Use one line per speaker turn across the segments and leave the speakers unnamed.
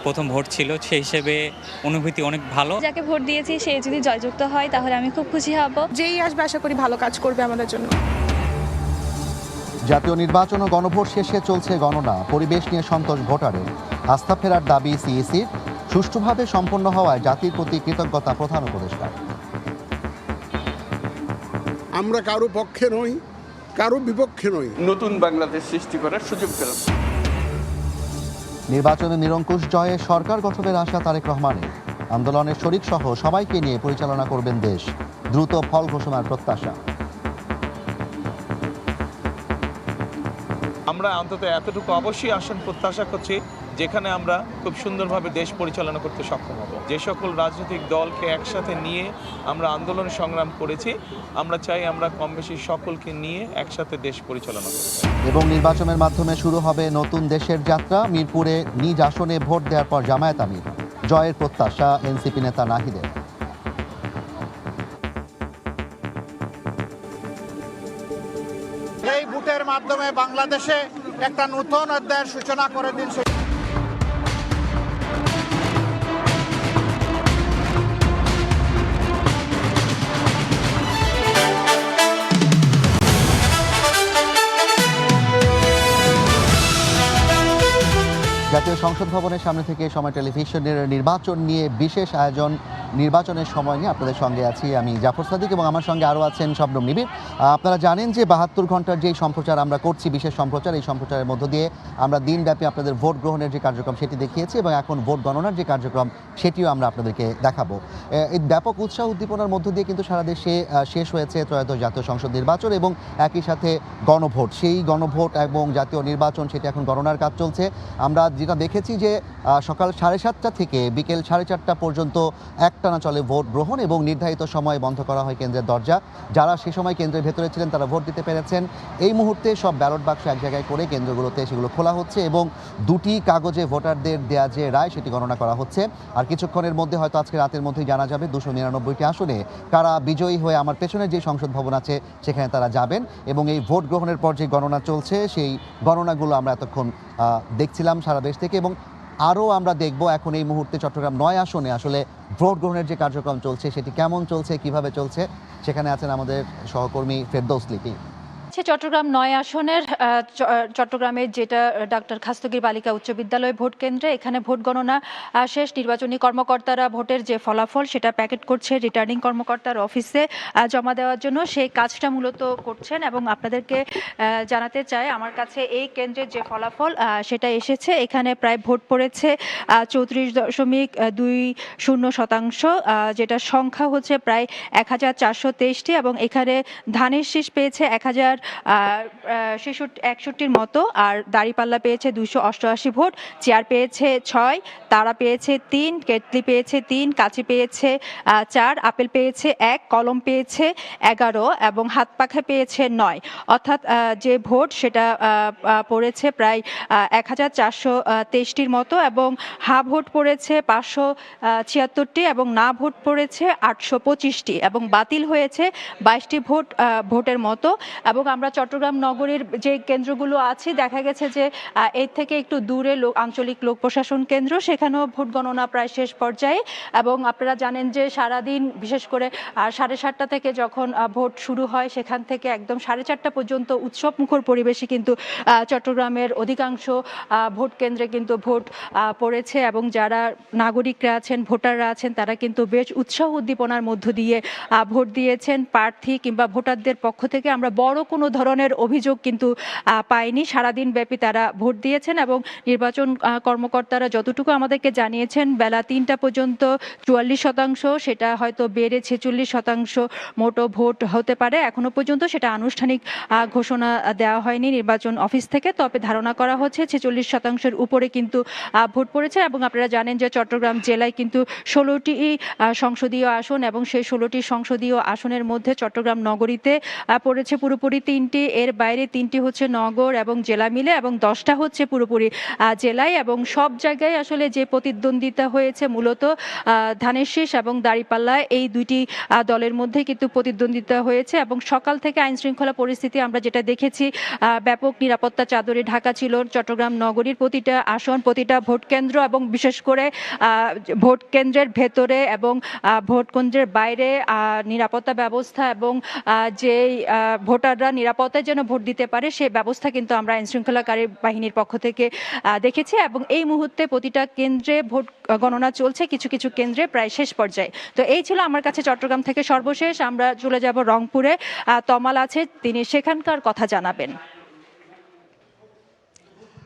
প্রথম ভোট ছিল, সেই হিসেবে অনুভূতি অনেক ভালো।
যাকে ভোট দিয়েছি সে যদি জয়যুক্ত হয় তাহলে আমি খুব খুশি হব।
যেই আসবে আশা করি ভালো কাজ করবে আমাদের জন্য।
জাতীয় নির্বাচন ও গণভোট শেষে চলছে গণনা। পরিবেশ নিয়ে সন্তোষ ভোটারের। আস্থা ফেরার দাবি সিইসির। সুষ্ঠুভাবে সম্পন্ন হওয়ায় জাতির প্রতি কৃতজ্ঞতা প্রধান উপদেষ্টার।
আমরা কারো পক্ষে নই, কারো বিপক্ষে নই।
নতুন বাংলাদেশ সৃষ্টি করার সুযোগ পেলাম।
নির্বাচনে নিরঙ্কুশ জয়ে সরকার গঠনের আশা তারেক রহমানের। আন্দোলনের শরিক সহ সবাইকে নিয়ে পরিচালনা করবেন দেশ। দ্রুত ফল ঘোষণার প্রত্যাশা।
আমরা অন্তত এতটুকু অবশ্যই আসন প্রত্যাশা করছি যেখানে আমরা খুব সুন্দরভাবে দেশ পরিচালনা করতে সক্ষম হব। যে সকল রাজনৈতিক দলকে একসাথে নিয়ে আমরা আন্দোলন সংগ্রাম করেছি, আমরা চাই আমরা কম বেশি সকলকে নিয়ে একসাথে দেশ পরিচালনা করব।
এবং নির্বাচনের মাধ্যমে শুরু হবে নতুন দেশের যাত্রা। মিরপুরে নিজ আসনে ভোট দেওয়ার পর জামায়াত আমির। জয়ের প্রত্যাশা এনসিপি নেতা নাহিদের।
এই ভোটের মাধ্যমে বাংলাদেশে একটা নতুন অধ্যায়ের সূচনা করে দিন।
জাতীয় সংসদ ভবনের সামনে থেকে সময় টেলিভিশনের নির্বাচন নিয়ে বিশেষ আয়োজন। নির্বাচনের সময় নিয়ে আপনাদের সঙ্গে আছি আমি জাফর সাদিক এবং আমার সঙ্গে আরও আছেন শবনম নিবিড়। আপনারা জানেন যে 72 ঘন্টার যেই সম্প্রচার আমরা করছি, বিশেষ সম্প্রচার, এই সম্প্রচারের মধ্য দিয়ে আমরা দিনব্যাপী আপনাদের ভোট গ্রহণের যে কার্যক্রম সেটি দেখিয়েছি এবং এখন ভোট গণনার যে কার্যক্রম সেটিও আমরা আপনাদেরকে দেখাবো। এই ব্যাপক উৎসাহ উদ্দীপনার মধ্য দিয়ে কিন্তু সারা দেশে শেষ হয়েছে ত্রয়োদশ জাতীয় সংসদ নির্বাচন এবং একই সাথে গণভোট। সেই গণভোট এবং জাতীয় নির্বাচন সেটি এখন গণনার কাজ চলছে। আমরা যেটা দেখেছি যে সকাল 7:30 থেকে বিকেল 4:30 পর্যন্ত একটানা চলে ভোট গ্রহণ এবং নির্ধারিত সময়ে বন্ধ করা হয় কেন্দ্রের দরজা। যারা সে সময় কেন্দ্রের ভেতরে ছিলেন তারা ভোট দিতে পেরেছেন। এই মুহূর্তে সব ব্যালট বাক্স এক জায়গায় করে কেন্দ্রগুলোতে সেগুলো খোলা হচ্ছে এবং দুটি কাগজে ভোটারদের দেয়া যে রায় সেটি গণনা করা হচ্ছে। আর কিছুক্ষণের মধ্যে হয়তো আজকে রাতের মধ্যেই জানা যাবে 299টি আসনে কারা বিজয়ী হয়ে আমার পেছনে যে সংসদ ভবন আছে সেখানে তারা যাবেন এবং এই ভোট গ্রহণের পর যে গণনা চলছে সেই গণনাগুলো আমরা এতক্ষণ দেখছিলাম সারা দেশ থেকে এবং আরও আমরা দেখব এখন এই মুহূর্তে চট্টগ্রাম 9 আসনে আসলে ভোট গ্রহণের যে কার্যক্রম চলছে সেটি কেমন চলছে, কিভাবে চলছে। সেখানে আছেন আমাদের সহকর্মী ফেরদৌস লিপি।
চট্টগ্রাম 9 আসনের চট্টগ্রামের যেটা ডক্টর খাস্তগীর বালিকা উচ্চ বিদ্যালয় ভোট কেন্দ্রে এখানে ভোট গণনা শেষ। নির্বাচনী কর্মকর্তারা ভোটের যে ফলাফল সেটা প্যাকেট করছে রিটার্নিং কর্মকর্তার অফিসে জমা দেওয়ার জন্য, সেই কাজটা মূলত করছেন এবং আপনাদেরকে জানাতে চাই আমার কাছে এই কেন্দ্রের যে ফলাফল সেটা এসেছে। এখানে প্রায় ভোট পড়েছে 34.20%, যেটা সংখ্যা হচ্ছে প্রায় 1423টি এবং এখানে ধানের শীষ পেয়েছে 1061 মতো, আর দাঁড়িপাল্লা পেয়েছে 288 ভোট, চেয়ার পেয়েছে 6, তারা পেয়েছে 3, কেটলি পেয়েছে 3, কাচি পেয়েছে 4, আপেল পেয়েছে 1, কলম পেয়েছে 11 এবং হাত পাখা পেয়েছে 9। অর্থাৎ যে ভোট সেটা পড়েছে প্রায় 1423টির মতো এবং হা ভোট পড়েছে 576টি এবং না ভোট পড়েছে 825টি এবং বাতিল হয়েছে 22টি ভোটের মতো। এবং আমরা চট্টগ্রাম নগরীর যে কেন্দ্রগুলো আছে দেখা গেছে যে এর থেকে একটু দূরে আঞ্চলিক লোক প্রশাসন কেন্দ্র, সেখানেও ভোট গণনা প্রায় শেষ পর্যায়ে। এবং আপনারা জানেন যে সারাদিন বিশেষ করে 7:30 থেকে যখন ভোট শুরু হয় সেখান থেকে একদম 4:30 পর্যন্ত উৎসবমুখর পরিবেশে কিন্তু চট্টগ্রামের অধিকাংশ ভোট কেন্দ্রে কিন্তু ভোট পড়েছে এবং যারা নাগরিকরা আছেন, ভোটাররা আছেন, তারা কিন্তু বেশ উৎসাহ উদ্দীপনার মধ্য দিয়ে ভোট দিয়েছেন। প্রার্থী কিংবা ভোটারদের পক্ষ থেকে আমরা বড় কোনো ধরনের অভিযোগ কিন্তু পাইনি। সারাদিন ব্যাপী তারা ভোট দিয়েছেন এবং নির্বাচন কর্মকর্তারা যতটুকু আমাদেরকে জানিয়েছেন বেলা 3টা পর্যন্ত 44%, সেটা হয়তো বেড়ে 46% মোটো ভোট হতে পারে। এখনো পর্যন্ত সেটা আনুষ্ঠানিক ঘোষণা দেওয়া হয়নি নির্বাচন অফিস থেকে, তবে ধারণা করা হচ্ছে 46%-এর উপরে কিন্তু ভোট পড়েছে। এবং আপনারা জানেন যে চট্টগ্রাম জেলায় কিন্তু 16টি সংসদীয় আসন এবং সেই 16টি সংসদীয় আসনের মধ্যে চট্টগ্রাম নগরীতে পড়েছে পুরোপুরি তিনটি, এর বাইরে 3টি হচ্ছে নগর এবং জেলা মিলে, এবং 10টা হচ্ছে পুরোপুরি জেলায়। এবং সব জায়গায় আসলে যে প্রতিদ্বন্দ্বিতা হয়েছে মূলত ধানের শীষ এবং দাঁড়িপাল্লা, এই দুইটি দলের মধ্যে কিন্তু প্রতিদ্বন্দ্বিতা হয়েছে। এবং সকাল থেকে আইন শৃঙ্খলা পরিস্থিতি আমরা যেটা দেখেছি, ব্যাপক নিরাপত্তা চাদরে ঢাকা ছিল চট্টগ্রাম নগরীর প্রতিটা আসন, প্রতিটা ভোট কেন্দ্র, এবং বিশেষ করে ভোট কেন্দ্রের ভেতরে এবং ভোট কেন্দ্রের বাইরে নিরাপত্তা ব্যবস্থা এবং যে ভোটাররা নিরাপত্তায় যেন ভোট দিতে পারে সেই ব্যবস্থা কিন্তু আমরা আইন শৃঙ্খলাকারী বাহিনীর পক্ষ থেকে দেখেছি। এবং এই মুহূর্তে প্রতিটা কেন্দ্রে ভোট গণনা চলছে, কিছু কিছু কেন্দ্রে প্রায় শেষ পর্যায়ে। তো এই ছিল আমার কাছে চট্টগ্রাম থেকে সর্বশেষ। আমরা চলে যাব রংপুরে, তমাল আছে, তিনি সেখানকার কথা জানাবেন।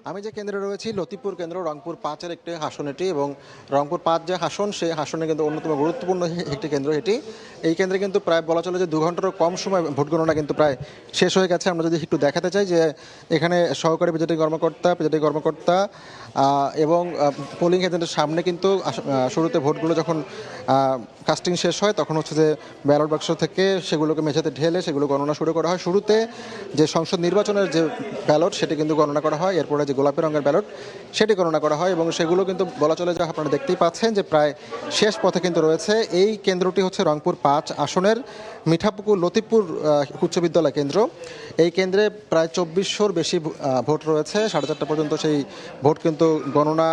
আমি যে কেন্দ্রে রয়েছি লতিপুর কেন্দ্র, রংপুর 5-এর একটি আসন এটি, এবং রংপুর 5 যে আসন, সেই আসনে কিন্তু অন্যতম গুরুত্বপূর্ণ একটি কেন্দ্র এটি। এই কেন্দ্রে কিন্তু প্রায় বলা চলে যে 2 ঘন্টারও কম সময় ভোট গণনা কিন্তু প্রায় শেষ হয়ে গেছে। আমরা যদি একটু দেখাতে চাই যে এখানে সহকারী প্রিজাইডিং কর্মকর্তা এবং পোলিং এজেন্টের সামনে কিন্তু শুরুতে ভোটগুলো যখন কাস্টিং শেষ হয় তখন হচ্ছে যে ব্যালট বাক্স থেকে সেগুলোকে মেঝেতে ঢেলে সেগুলো গণনা শুরু করা হয়। শুরুতে যে সংসদ নির্বাচনের যে ব্যালট সেটি কিন্তু গণনা করা হয়, এরপরে যে গোলাপি রঙের ব্যালট সেটি গণনা করা হয়, এবং সেগুলো কিন্তু বলা চলে যে আপনারা দেখতেই পাচ্ছেন যে প্রায় শেষ পথে কিন্তু রয়েছে। এই কেন্দ্রটি হচ্ছে রংপুর 5 আসনের মিঠাপুকুর লতিপুর উচ্চ বিদ্যালয় কেন্দ্র। এই কেন্দ্রে প্রায় 2400-র বেশি ভোট রয়েছে। 4:30 পর্যন্ত সেই ভোট কিন্তু গণনা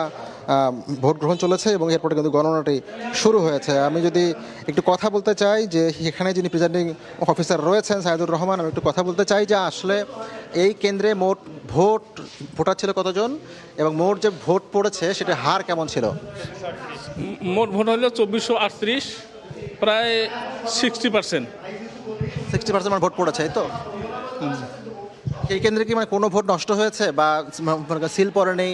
ভোট গ্রহণ চলেছে, এবং এরপরে কিন্তু গণনাটি শুরু হয়েছে। আমি যদি একটু কথা বলতে চাই যে এখানে যিনি প্রিজাইডিং অফিসার রয়েছেন সাইদুর রহমান, আমি একটু কথা বলতে চাই যে আসলে এই কেন্দ্রে মোট ভোটার ছিল কতজন, এবং মোট যে ভোট পড়েছে সেটা হার কেমন ছিল?
মোট ভোট হলো 2438, প্রায় 60%।
60% মানে ভোট পড়েছে, এই তো? এই কেন্দ্রে কি মানে কোনো ভোট নষ্ট হয়েছে বা সিল পড়ে নেই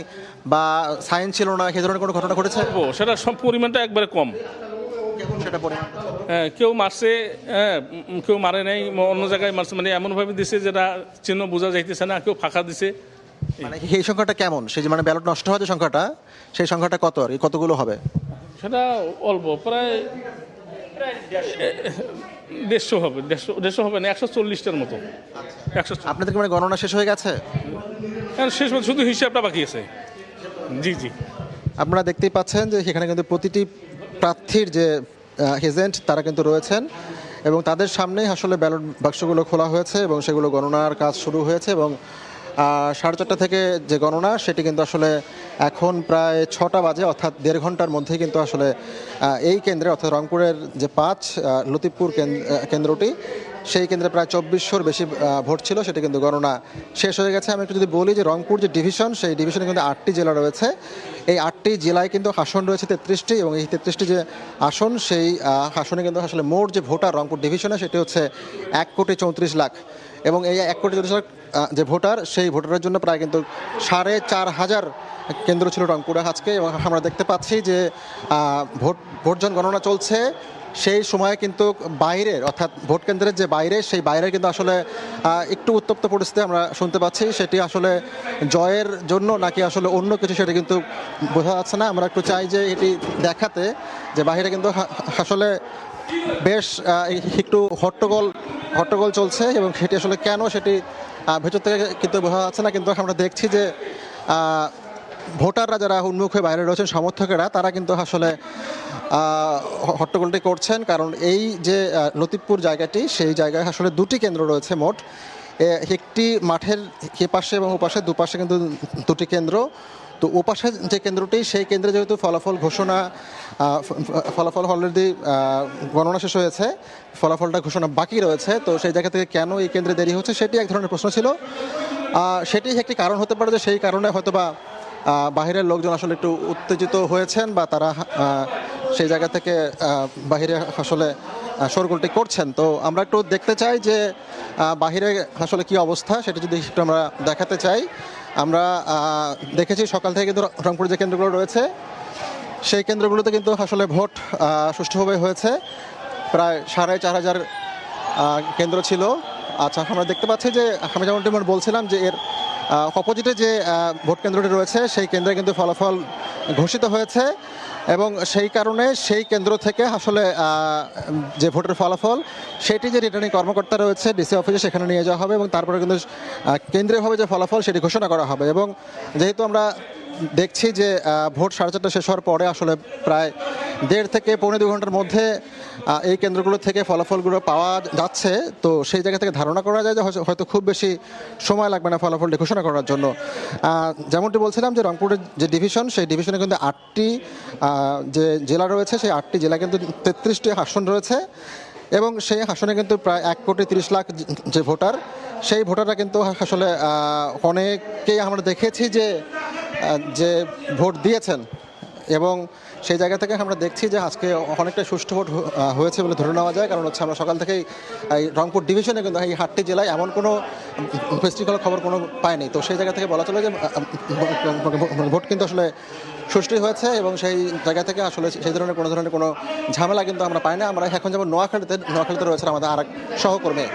বা সাইন ছিল না, এই ধরনের কোনো ঘটনা ঘটেছে?
সেটা সব পরিমাণটা একবারে কম।
সেটা পরিমাণ
হ্যাঁ, কেউ মারছে, হ্যাঁ, কেউ মারে নাই, অন্য জায়গায় মারছে, মানে এমনভাবে দিছে যেটা চিহ্ন বোঝা যাইতেছে না, কেউ ফাঁকা দিছে।
মানে এই সংখ্যাটা কেমন? সেই যে মানে ব্যালট নষ্ট হয় যে সংখ্যাটা, সেই সংখ্যাটা কত আর কতগুলো হবে?
সেটা অল্প, প্রায় 150 হবে, 150 হবে না, 140টার মতো। 140।
আপনাদের মানে গণনা শেষ হয়ে গেছে?
শেষ পর্যন্ত শুধু হিসাবটা বাকি আছে। জি জি,
আপনারা দেখতেই পাচ্ছেন যে এখানে কিন্তু প্রতিটি প্রার্থীর যে এজেন্ট তারা কিন্তু রয়েছেন, এবং তাদের সামনেই আসলে ব্যালট বাক্সগুলো খোলা হয়েছে এবং সেগুলো গণনার কাজ শুরু হয়েছে। এবং 4:30 থেকে যে গণনা সেটি কিন্তু আসলে এখন প্রায় 6টা বাজে, অর্থাৎ 1.5 ঘন্টার মধ্যেই কিন্তু আসলে এই কেন্দ্রে, অর্থাৎ রংপুরের যে 5 লতিপুর কেন্দ্রটি, সেই কেন্দ্রে প্রায় 2400-র বেশি ভোট ছিল, সেটি কিন্তু গণনা শেষ হয়ে গেছে। আমি একটু যদি বলি যে রংপুর যে ডিভিশন, সেই ডিভিশনে কিন্তু 8টি জেলা রয়েছে। এই 8টি জেলায় কিন্তু আসন রয়েছে 33টি, এবং এই 33টি যে আসন, সেই আসনে কিন্তু আসলে মোট যে ভোটার রংপুর ডিভিশনে সেটি হচ্ছে 1,34,00,000, এবং এই 1,34,00,000 যে ভোটার, সেই ভোটারের জন্য প্রায় কিন্তু 4,500 কেন্দ্র ছিল রংপুরে আজকে। এবং আমরা দেখতে পাচ্ছি যে ভোট যখন গণনা চলছে সেই সময় কিন্তু বাইরের, অর্থাৎ ভোট কেন্দ্রের যে বাইরে, সেই বাইরে কিন্তু আসলে একটু উত্তপ্ত পরিস্থিতি আমরা শুনতে পাচ্ছি। সেটি আসলে জয়ের জন্য নাকি আসলে অন্য কিছু সেটা কিন্তু বোঝা যাচ্ছে না। আমরা একটু চাই যে এটি দেখাতে যে বাইরে কিন্তু আসলে বেশ একটু হট্টগোল চলছে, এবং সেটি আসলে কেন সেটি ভেতর থেকে কিন্তু বোঝা যাচ্ছে না। কিন্তু আমরা দেখছি যে ভোটাররা যারা উন্মুখ হয়ে বাইরে রয়েছেন, সমর্থকেরা, তারা কিন্তু আসলে হট্টগোলটি করছেন, কারণ এই যে লতিপুর জায়গাটি, সেই জায়গায় আসলে 2টি কেন্দ্র রয়েছে মোট। একটি মাঠের এপাশে এবং ওপাশে, দুপাশে কিন্তু 2টি কেন্দ্র। তো ওপাশে যে কেন্দ্রটি, সেই কেন্দ্রে যেহেতু ফলাফল অলরেডি গণনা শেষ হয়েছে, ফলাফলটা ঘোষণা বাকি রয়েছে, তো সেই জায়গা থেকে কেন এই কেন্দ্রে দেরি হচ্ছে সেটি এক ধরনের প্রশ্ন ছিল। সেটি একটি কারণ হতে পারে যে সেই কারণে হয়তোবা বাহিরের লোকজন আসলে একটু উত্তেজিত হয়েছেন, বা তারা সেই জায়গা থেকে বাহিরে আসলে শোরগোলটি করছেন। তো আমরা একটু দেখতে চাই যে বাহিরে আসলে কি অবস্থা, সেটা যদি একটু আমরা দেখাতে চাই। আমরা দেখেছি সকাল থেকে কিন্তু রংপুর যে কেন্দ্রগুলো রয়েছে, সেই কেন্দ্রগুলোতে কিন্তু আসলে ভোট সুষ্ঠুভাবে হয়েছে। প্রায় 4,500 কেন্দ্র ছিল। আচ্ছা, আমরা দেখতে পাচ্ছি যে আমি যেমনটি বলছিলাম যে এর অপোজিটে যে ভোট কেন্দ্রটি রয়েছে, সেই কেন্দ্রে কিন্তু ফলাফল ঘোষিত হয়েছে এবং সেই কারণে সেই কেন্দ্র থেকে আসলে যে ভোটের ফলাফল সেটি যে রিটার্নিং কর্মকর্তা রয়েছে ডিসি অফিসে সেখানে নিয়ে যাওয়া হবে এবং তারপরে কিন্তু কেন্দ্রীয়ভাবে যে ফলাফল সেটি ঘোষণা করা হবে। এবং যেহেতু আমরা দেখছি যে ভোট 4:30 শেষ হওয়ার পরে আসলে প্রায় 1.5 থেকে 2.25 ঘন্টার মধ্যে এই কেন্দ্রগুলো থেকে ফলাফলগুলো পাওয়া যাচ্ছে, তো সেই জায়গা থেকে ধারণা করা যায় যে হয়তো খুব বেশি সময় লাগবে না ফলাফলটি ঘোষণা করার জন্য। যেমনটি বলছিলাম যে রংপুরের যে ডিভিশন, সেই ডিভিশনে কিন্তু 8টি যে জেলা রয়েছে, সেই 8টি জেলা কিন্তু 33টি আসন রয়েছে এবং সেই আসনে কিন্তু প্রায় 1,30,00,000 যে ভোটার, সেই ভোটাররা কিন্তু আসলে অনেকেই আমরা দেখেছি যে ভোট দিয়েছেন এবং সেই জায়গা থেকে আমরা দেখছি যে আজকে অনেকটা সুষ্ঠু ভোট হয়েছে বলে ধরে নেওয়া যায়। কারণ হচ্ছে আমরা সকাল থেকেই এই রংপুর ডিভিশনে কিন্তু এই 8টি জেলায় এমন কোনো ফেস্টিভ্যাল খবর কোনো পায়নি, তো সেই জায়গা থেকে বলা চলে যে ভোট কিন্তু আসলে সুষ্ঠু হয়েছে এবং সেই জায়গা থেকে আসলে সেই ধরনের কোনো ঝামেলা কিন্তু আমরা পাই না। আমরা এখন যেমন নোয়াখালীতে রয়েছে আমাদের আরেক সহকর্মী।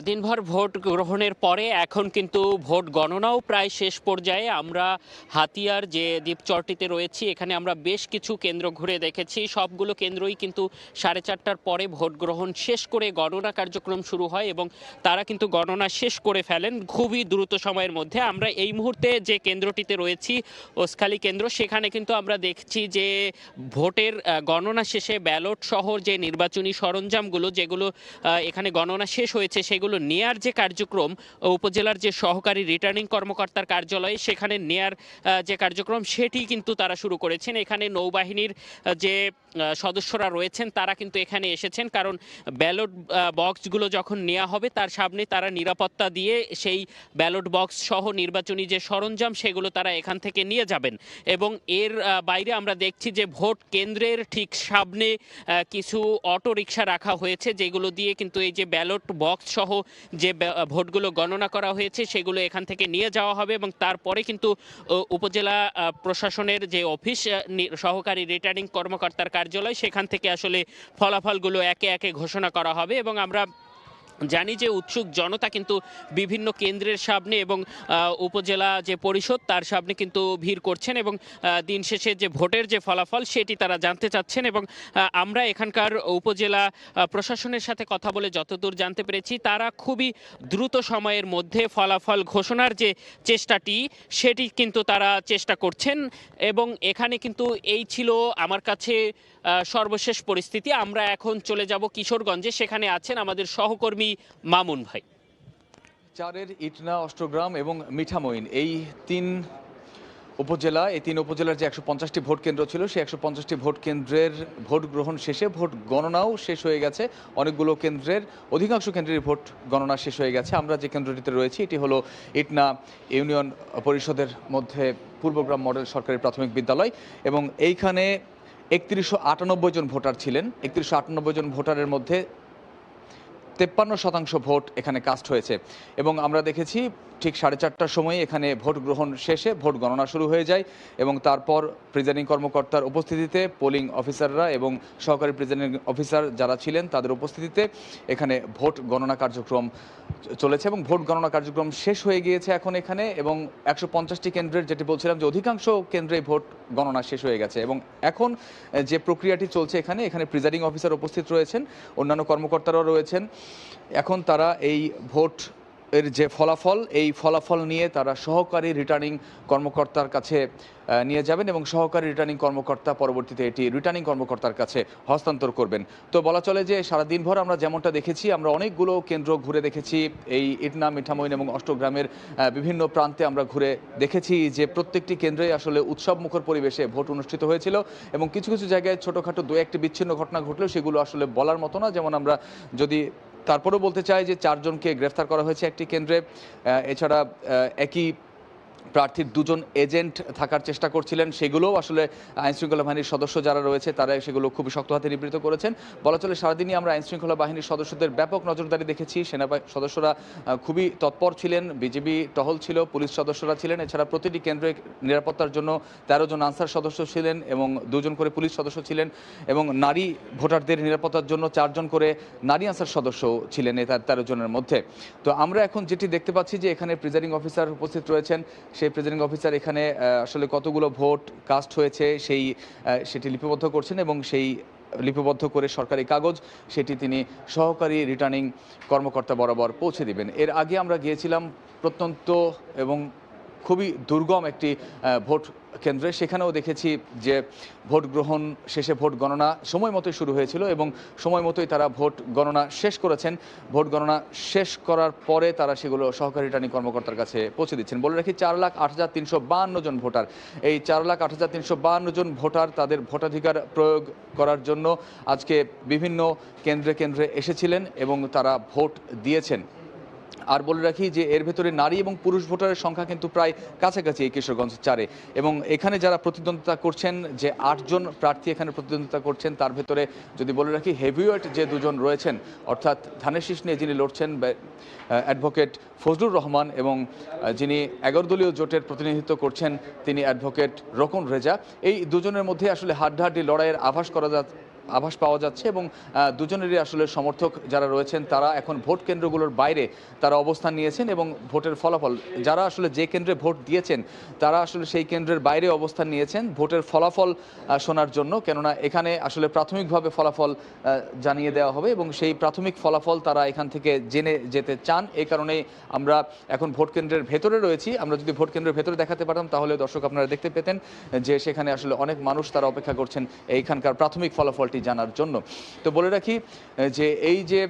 দিনভর ভোট গ্রহণের পরে এখন কিন্তু ভোট গণনাও প্রায় শেষ পর্যায়ে। আমরা হাতিয়ার যে দ্বীপচরটিতে রয়েছি, এখানে আমরা বেশ কিছু কেন্দ্র ঘুরে দেখেছি। সবগুলো কেন্দ্রই কিন্তু 4:30টার পরে ভোট গ্রহণ শেষ করে গণনা কার্যক্রম শুরু হয় এবং তারা কিন্তু গণনা শেষ করে ফেলেন খুবই দ্রুত সময়ের মধ্যে। আমরা এই মুহূর্তে যে কেন্দ্রটিতে রয়েছি, ওসখালী কেন্দ্র, সেখানে কিন্তু আমরা দেখছি যে ভোটের গণনা শেষে ব্যালট সহ যে নির্বাচনী সরঞ্জামগুলো যেগুলো এখানে গণনা শেষ হয়েছে সেগুলো নেয়ার যে কার্যক্রম উপজেলার যে সহকারী রিটার্নিং কর্মকর্তার কার্যালয়ে সেখানে নেয়ার যে কার্যক্রম সেটি কিন্তু তারা শুরু করেছেন। এখানে নৌবাহিনীর যে সদস্যরা রয়েছেন তারা কিন্তু এখানে এসেছেন, কারণ ব্যালট বক্সগুলো যখন নেওয়া হবে তার সামনে তারা নিরাপত্তা দিয়ে সেই ব্যালট বক্স সহ নির্বাচনী যে সরঞ্জাম সেগুলো তারা এখান থেকে নিয়ে যাবেন। এবং এর বাইরে আমরা দেখছি যে ভোট কেন্দ্রের ঠিক সামনে কিছু অটো রিকশা রাখা হয়েছে, যেগুলো দিয়ে কিন্তু এই যে ব্যালট বক্স সহ যে ভোটগুলো গণনা করা হয়েছে সেগুলো এখান থেকে নিয়ে যাওয়া হবে এবং তারপরে কিন্তু উপজেলা প্রশাসনের যে অফিস সহকারী রিটার্নিং কর্মকর্তার কার্যালয়, সেখান থেকে আসলে ফলাফলগুলো একে একে ঘোষণা করা হবে। এবং আমরা জানি যে উৎসুক জনতা কিন্তু বিভিন্ন কেন্দ্রের সামনে এবং উপজেলা যে পরিষদ তার সামনে কিন্তু ভিড় করছেন এবং দিন শেষে যে ভোটের যে ফলাফল সেটি তারা জানতে চাচ্ছেন। এবং আমরা এখানকার উপজেলা প্রশাসনের সাথে কথা বলে যতদূর জানতে পেরেছি, তারা খুবই দ্রুত সময়ের মধ্যে ফলাফল ঘোষণার যে চেষ্টাটি সেটি কিন্তু তারা চেষ্টা করছেন। এবং এখানে কিন্তু এই ছিল আমার কাছে সর্বশেষ পরিস্থিতি। আমরা এখন চলে যাব কিশোরগঞ্জে, সেখানে আছেন আমাদের সহকর্মী মামুন ভাই।
চারের ইটনা, অষ্টগ্রাম এবং মিঠামইন, এই তিন উপজেলার যে 150টি ভোট কেন্দ্র ছিল সেই 150টি ভোট কেন্দ্রের ভোট গ্রহণ শেষে ভোট গণনাও শেষ হয়ে গেছে। অনেকগুলো কেন্দ্রের অধিকাংশ কেন্দ্রের ভোট গণনা শেষ হয়ে গেছে। আমরা যে কেন্দ্রটিতে রয়েছি এটি হলো ইটনা ইউনিয়ন পরিষদের মধ্যে পূর্বগ্রাম মডেল সরকারি প্রাথমিক বিদ্যালয় এবং এইখানে 3198 জন ভোটার ছিলেন। 3198 জন ভোটারের মধ্যে 53% ভোট এখানে কাস্ট হয়েছে এবং আমরা দেখেছি ঠিক 4:30টার সময় এখানে ভোট গ্রহণ শেষে ভোট গণনা শুরু হয়ে যায় এবং তারপর প্রিজাইডিং কর্মকর্তার উপস্থিতিতে পোলিং অফিসাররা এবং সহকারী প্রিজাইডিং অফিসার যারা ছিলেন তাদের উপস্থিতিতে এখানে ভোট গণনা কার্যক্রম চলেছে এবং ভোট গণনা কার্যক্রম শেষ হয়ে গিয়েছে এখন এখানে। এবং 150টি কেন্দ্রের, যেটি বলছিলাম যে অধিকাংশ কেন্দ্রে ভোট গণনা শেষ হয়ে গেছে এবং এখন যে প্রক্রিয়াটি চলছে এখানে প্রিজাইডিং অফিসার উপস্থিত রয়েছেন, অন্যান্য কর্মকর্তারাও রয়েছেন। এখন তারা এই ভোট এর যে ফলাফল নিয়ে তারা সহকারী রিটার্নিং কর্মকর্তার কাছে নিয়ে যাবেন এবং সহকারী রিটার্নিং কর্মকর্তা পরবর্তীতে এটি রিটার্নিং কর্মকর্তার কাছে হস্তান্তর করবেন। তো বলা চলে যে সারাদিনভর আমরা যেমনটা দেখেছি, আমরা অনেকগুলো কেন্দ্র ঘুরে দেখেছি। এই ইটনা, মিঠামইন এবং অষ্টগ্রামের বিভিন্ন প্রান্তে আমরা ঘুরে দেখেছি যে প্রত্যেকটি কেন্দ্রেই আসলে উৎসবমুখর পরিবেশে ভোট অনুষ্ঠিত হয়েছিল এবং কিছু কিছু জায়গায় ছোটোখাটো 2-1টি বিচ্ছিন্ন ঘটনা ঘটলেও সেগুলো আসলে বলার মতো না। যেমন আমরা যদি তারপরেও বলতে চাই যে 4 জনকে গ্রেফতার করা হয়েছে একটি কেন্দ্রে। এছাড়া একই প্রার্থীর দুজন এজেন্ট থাকার চেষ্টা করছিলেন, সেগুলোও আসলে আইনশৃঙ্খলা বাহিনীর সদস্য যারা রয়েছে তারা সেগুলো খুবই শক্ত হাতে নিবৃত করেছেন। বলা চলে সারাদিনই আমরা আইনশৃঙ্খলা বাহিনীর সদস্যদের ব্যাপক নজরদারি দেখেছি। সদস্যরা খুবই তৎপর ছিলেন, বিজিবি টহল ছিল, পুলিশ সদস্যরা ছিলেন, এছাড়া প্রতিটি কেন্দ্রে নিরাপত্তার জন্য 13 জন আনসার সদস্য ছিলেন এবং 2 জন করে পুলিশ সদস্য ছিলেন এবং নারী ভোটারদের নিরাপত্তার জন্য 4 জন করে নারী আনসার সদস্য ছিলেন এই 13 জনের মধ্যে। তো আমরা এখন যেটি দেখতে পাচ্ছি যে এখানে প্রিজাইডিং অফিসার উপস্থিত রয়েছেন। সেই প্রিজাইডিং অফিসার এখানে আসলে কতগুলো ভোট কাস্ট হয়েছে সেটি লিপিবদ্ধ করছেন এবং সেই লিপিবদ্ধ করে সরকারি কাগজ সেটি তিনি সহকারী রিটার্নিং কর্মকর্তা বরাবর পৌঁছে দিবেন। এর আগে আমরা গিয়েছিলাম প্রত্যন্ত এবং খুবই দুর্গম একটি ভোট কেন্দ্রে, সেখানেও দেখেছি যে ভোট গ্রহণ শেষে ভোট গণনা সময় মতোই শুরু হয়েছিল এবং সময় মতোই তারা ভোট গণনা শেষ করেছেন। ভোট গণনা শেষ করার পরে তারা সেগুলো সহকারী রিটার্নিং কর্মকর্তার কাছে পৌঁছে দিচ্ছেন। বলে রাখি 4,08,352 জন ভোটার, এই 4,08,352 জন ভোটার তাদের ভোটাধিকার প্রয়োগ করার জন্য আজকে বিভিন্ন কেন্দ্রে কেন্দ্রে এসেছিলেন এবং তারা ভোট দিয়েছেন। আর বলে রাখি যে এর ভেতরে নারী এবং পুরুষ ভোটারের সংখ্যা কিন্তু প্রায় কাছাকাছি এই কিশোরগঞ্জ 4-এ এবং এখানে যারা প্রতিদ্বন্দ্বিতা করছেন যে 8 জন প্রার্থী এখানে প্রতিদ্বন্দ্বিতা করছেন তার ভেতরে যদি বলে রাখি হেভিওয়েট যে 2 জন রয়েছেন, অর্থাৎ ধানের শীষ নিয়ে যিনি লড়ছেন অ্যাডভোকেট ফজলুর রহমান এবং যিনি 11 দলীয় জোটের প্রতিনিধিত্ব করছেন তিনি অ্যাডভোকেট রোকন রেজা, এই দুজনের মধ্যে আসলে হাড্ডাহাড্ডি লড়াইয়ের আভাস পাওয়া যাচ্ছে এবং দুজনেরই আসলে সমর্থক যারা রয়েছেন তারা এখন ভোট কেন্দ্রগুলোর বাইরে তারা অবস্থান নিয়েছেন এবং ভোটের ফলাফল যারা আসলে যে কেন্দ্রে ভোট দিয়েছেন তারা আসলে সেই কেন্দ্রের বাইরে অবস্থান নিয়েছেন ভোটের ফলাফল শোনার জন্য, কেননা এখানে আসলে প্রাথমিকভাবে ফলাফল জানিয়ে দেওয়া হবে এবং সেই প্রাথমিক ফলাফল তারা এখান থেকে জেনে যেতে চান। এই কারণেই আমরা এখন ভোট কেন্দ্রের ভেতরে রয়েছি। আমরা যদি ভোট কেন্দ্রের ভেতরে দেখাতে পারতাম তাহলে দর্শক আপনারা দেখতে পেতেন যে সেখানে আসলে অনেক মানুষ তারা অপেক্ষা করছেন এইখানকার প্রাথমিক ফলাফলটি জানার জন্য। তো বলে রাখি যে এই যে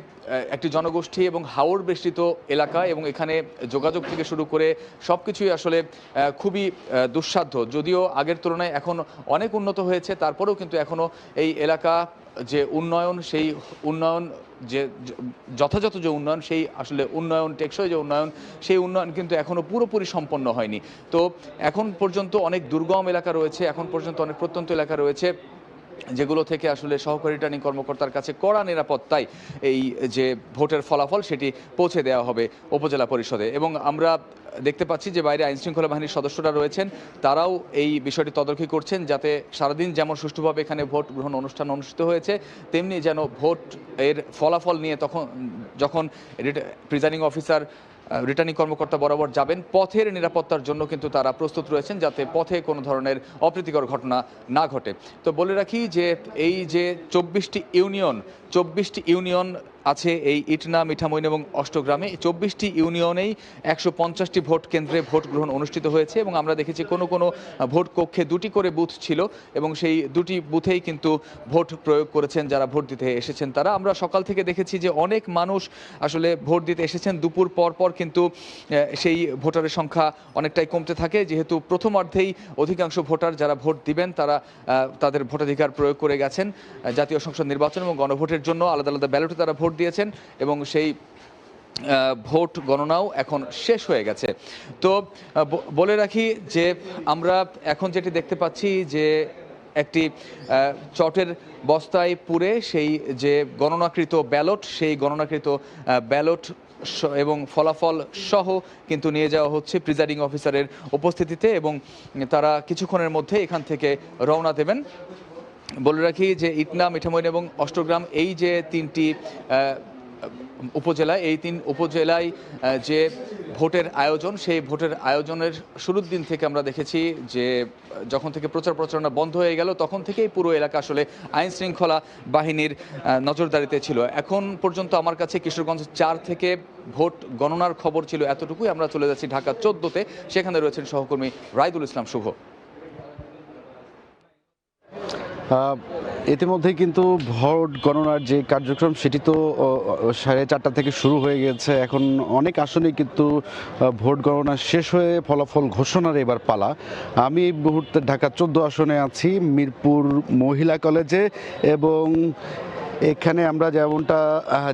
একটি জনগোষ্ঠী এবং হাওর বেষ্টিত এলাকা এবং এখানে যোগাযোগ থেকে শুরু করে সব কিছুই আসলে খুবই দুঃসাধ্য, যদিও আগের তুলনায় এখন অনেক উন্নত হয়েছে তারপরেও কিন্তু এখনও এই এলাকা যে উন্নয়ন সেই উন্নয়ন যে যথাযথ যে উন্নয়ন সেই আসলে উন্নয়ন টেকসই যে উন্নয়ন সেই উন্নয়ন কিন্তু এখনও পুরোপুরি সম্পন্ন হয়নি। তো এখন পর্যন্ত অনেক দুর্গম এলাকা রয়েছে, এখন পর্যন্ত অনেক প্রত্যন্ত এলাকা রয়েছে যেগুলো থেকে আসলে সহকারী রিটার্নিং কর্মকর্তার কাছে কড়া নিরাপত্তায় এই যে ভোটের ফলাফল সেটি পৌঁছে দেওয়া হবে উপজেলা পরিষদে। এবং আমরা দেখতে পাচ্ছি যে বাইরে আইনশৃঙ্খলা বাহিনীর সদস্যরা রয়েছেন, তারাও এই বিষয়টি তদারকি করছেন যাতে সারাদিন যেমন সুষ্ঠুভাবে এখানে ভোট গ্রহণ অনুষ্ঠান অনুষ্ঠিত হয়েছে তেমনি যেন ভোট এর ফলাফল নিয়ে যখন প্রিজাইডিং অফিসার রিটার্নিং কর্মকর্তা বরাবর যাবেন পথের নিরাপত্তার জন্য কিন্তু তারা প্রস্তুত রয়েছেন যাতে পথে কোনো ধরনের অপ্রীতিকর ঘটনা না ঘটে। তো বলে রাখি যে এই যে 24টি ইউনিয়ন আছে এই ইটনা, মিঠামইন এবং অষ্টগ্রামে, 24টি ইউনিয়নেই 150টি ভোট কেন্দ্রে ভোট গ্রহণ অনুষ্ঠিত হয়েছে এবং আমরা দেখেছি কোনো ভোট কক্ষে 2টি করে বুথ ছিল এবং সেই 2টি বুথেই কিন্তু ভোট প্রয়োগ করেছেন যারা ভোট দিতে এসেছেন তারা। আমরা সকাল থেকে দেখেছি যে অনেক মানুষ আসলে ভোট দিতে এসেছেন, দুপুর পর কিন্তু সেই ভোটারের সংখ্যা অনেকটাই কমতে থাকে যেহেতু প্রথমার্ধেই অধিকাংশ ভোটার যারা ভোট দিবেন তারা তাদের ভোটাধিকার প্রয়োগ করে গেছেন জাতীয় সংসদ নির্বাচন এবং গণভোটের জন্য আলাদা আলাদা ব্যালটে তারা ভোট দিয়েছেন এবং সেই ভোট গণনাও এখন শেষ হয়ে গেছে। তো বলে রাখি যে আমরা এখন যেটি দেখতে পাচ্ছি যে একটি চটের বস্তায় পুরে সেই যে গণনাকৃত ব্যালট সেই গণনাকৃত ব্যালট এবং ফলাফল সহ কিন্তু নিয়ে যাওয়া হচ্ছে প্রিজাইডিং অফিসারের উপস্থিতিতে এবং তারা কিছুক্ষণের মধ্যে এখান থেকে রওনা দেবেন। বলে রাখি যে ইটনা, মিঠামইন এবং অষ্টগ্রাম এই যে 3টি উপজেলা, এই 3 উপজেলায় যে ভোটের আয়োজন সেই ভোটের আয়োজনের শুরুর দিন থেকে আমরা দেখেছি যে যখন থেকে প্রচারণা বন্ধ হয়ে গেল তখন থেকেই পুরো এলাকা আসলে আইন শৃঙ্খলা বাহিনীর নজরদারিতে ছিল। এখন পর্যন্ত আমার কাছে কিশোরগঞ্জ 4 থেকে ভোট গণনার খবর ছিল এতটুকুই। আমরা চলে যাচ্ছি ঢাকা 14-তে, সেখানে রয়েছেন সহকর্মী রাইদুল ইসলাম শুভ।
ইতিমধ্যেই কিন্তু ভোট গণনার যে কার্যক্রম সেটি তো 4:30 থেকে শুরু হয়ে গেছে। এখন অনেক আসনেই কিন্তু ভোট গণনা শেষ হয়ে ফলাফল ঘোষণার এবার পালা। আমি এই মুহূর্তে ঢাকা 14 আসনে আছি, মিরপুর মহিলা কলেজে, এবং এখানে আমরা যেমনটা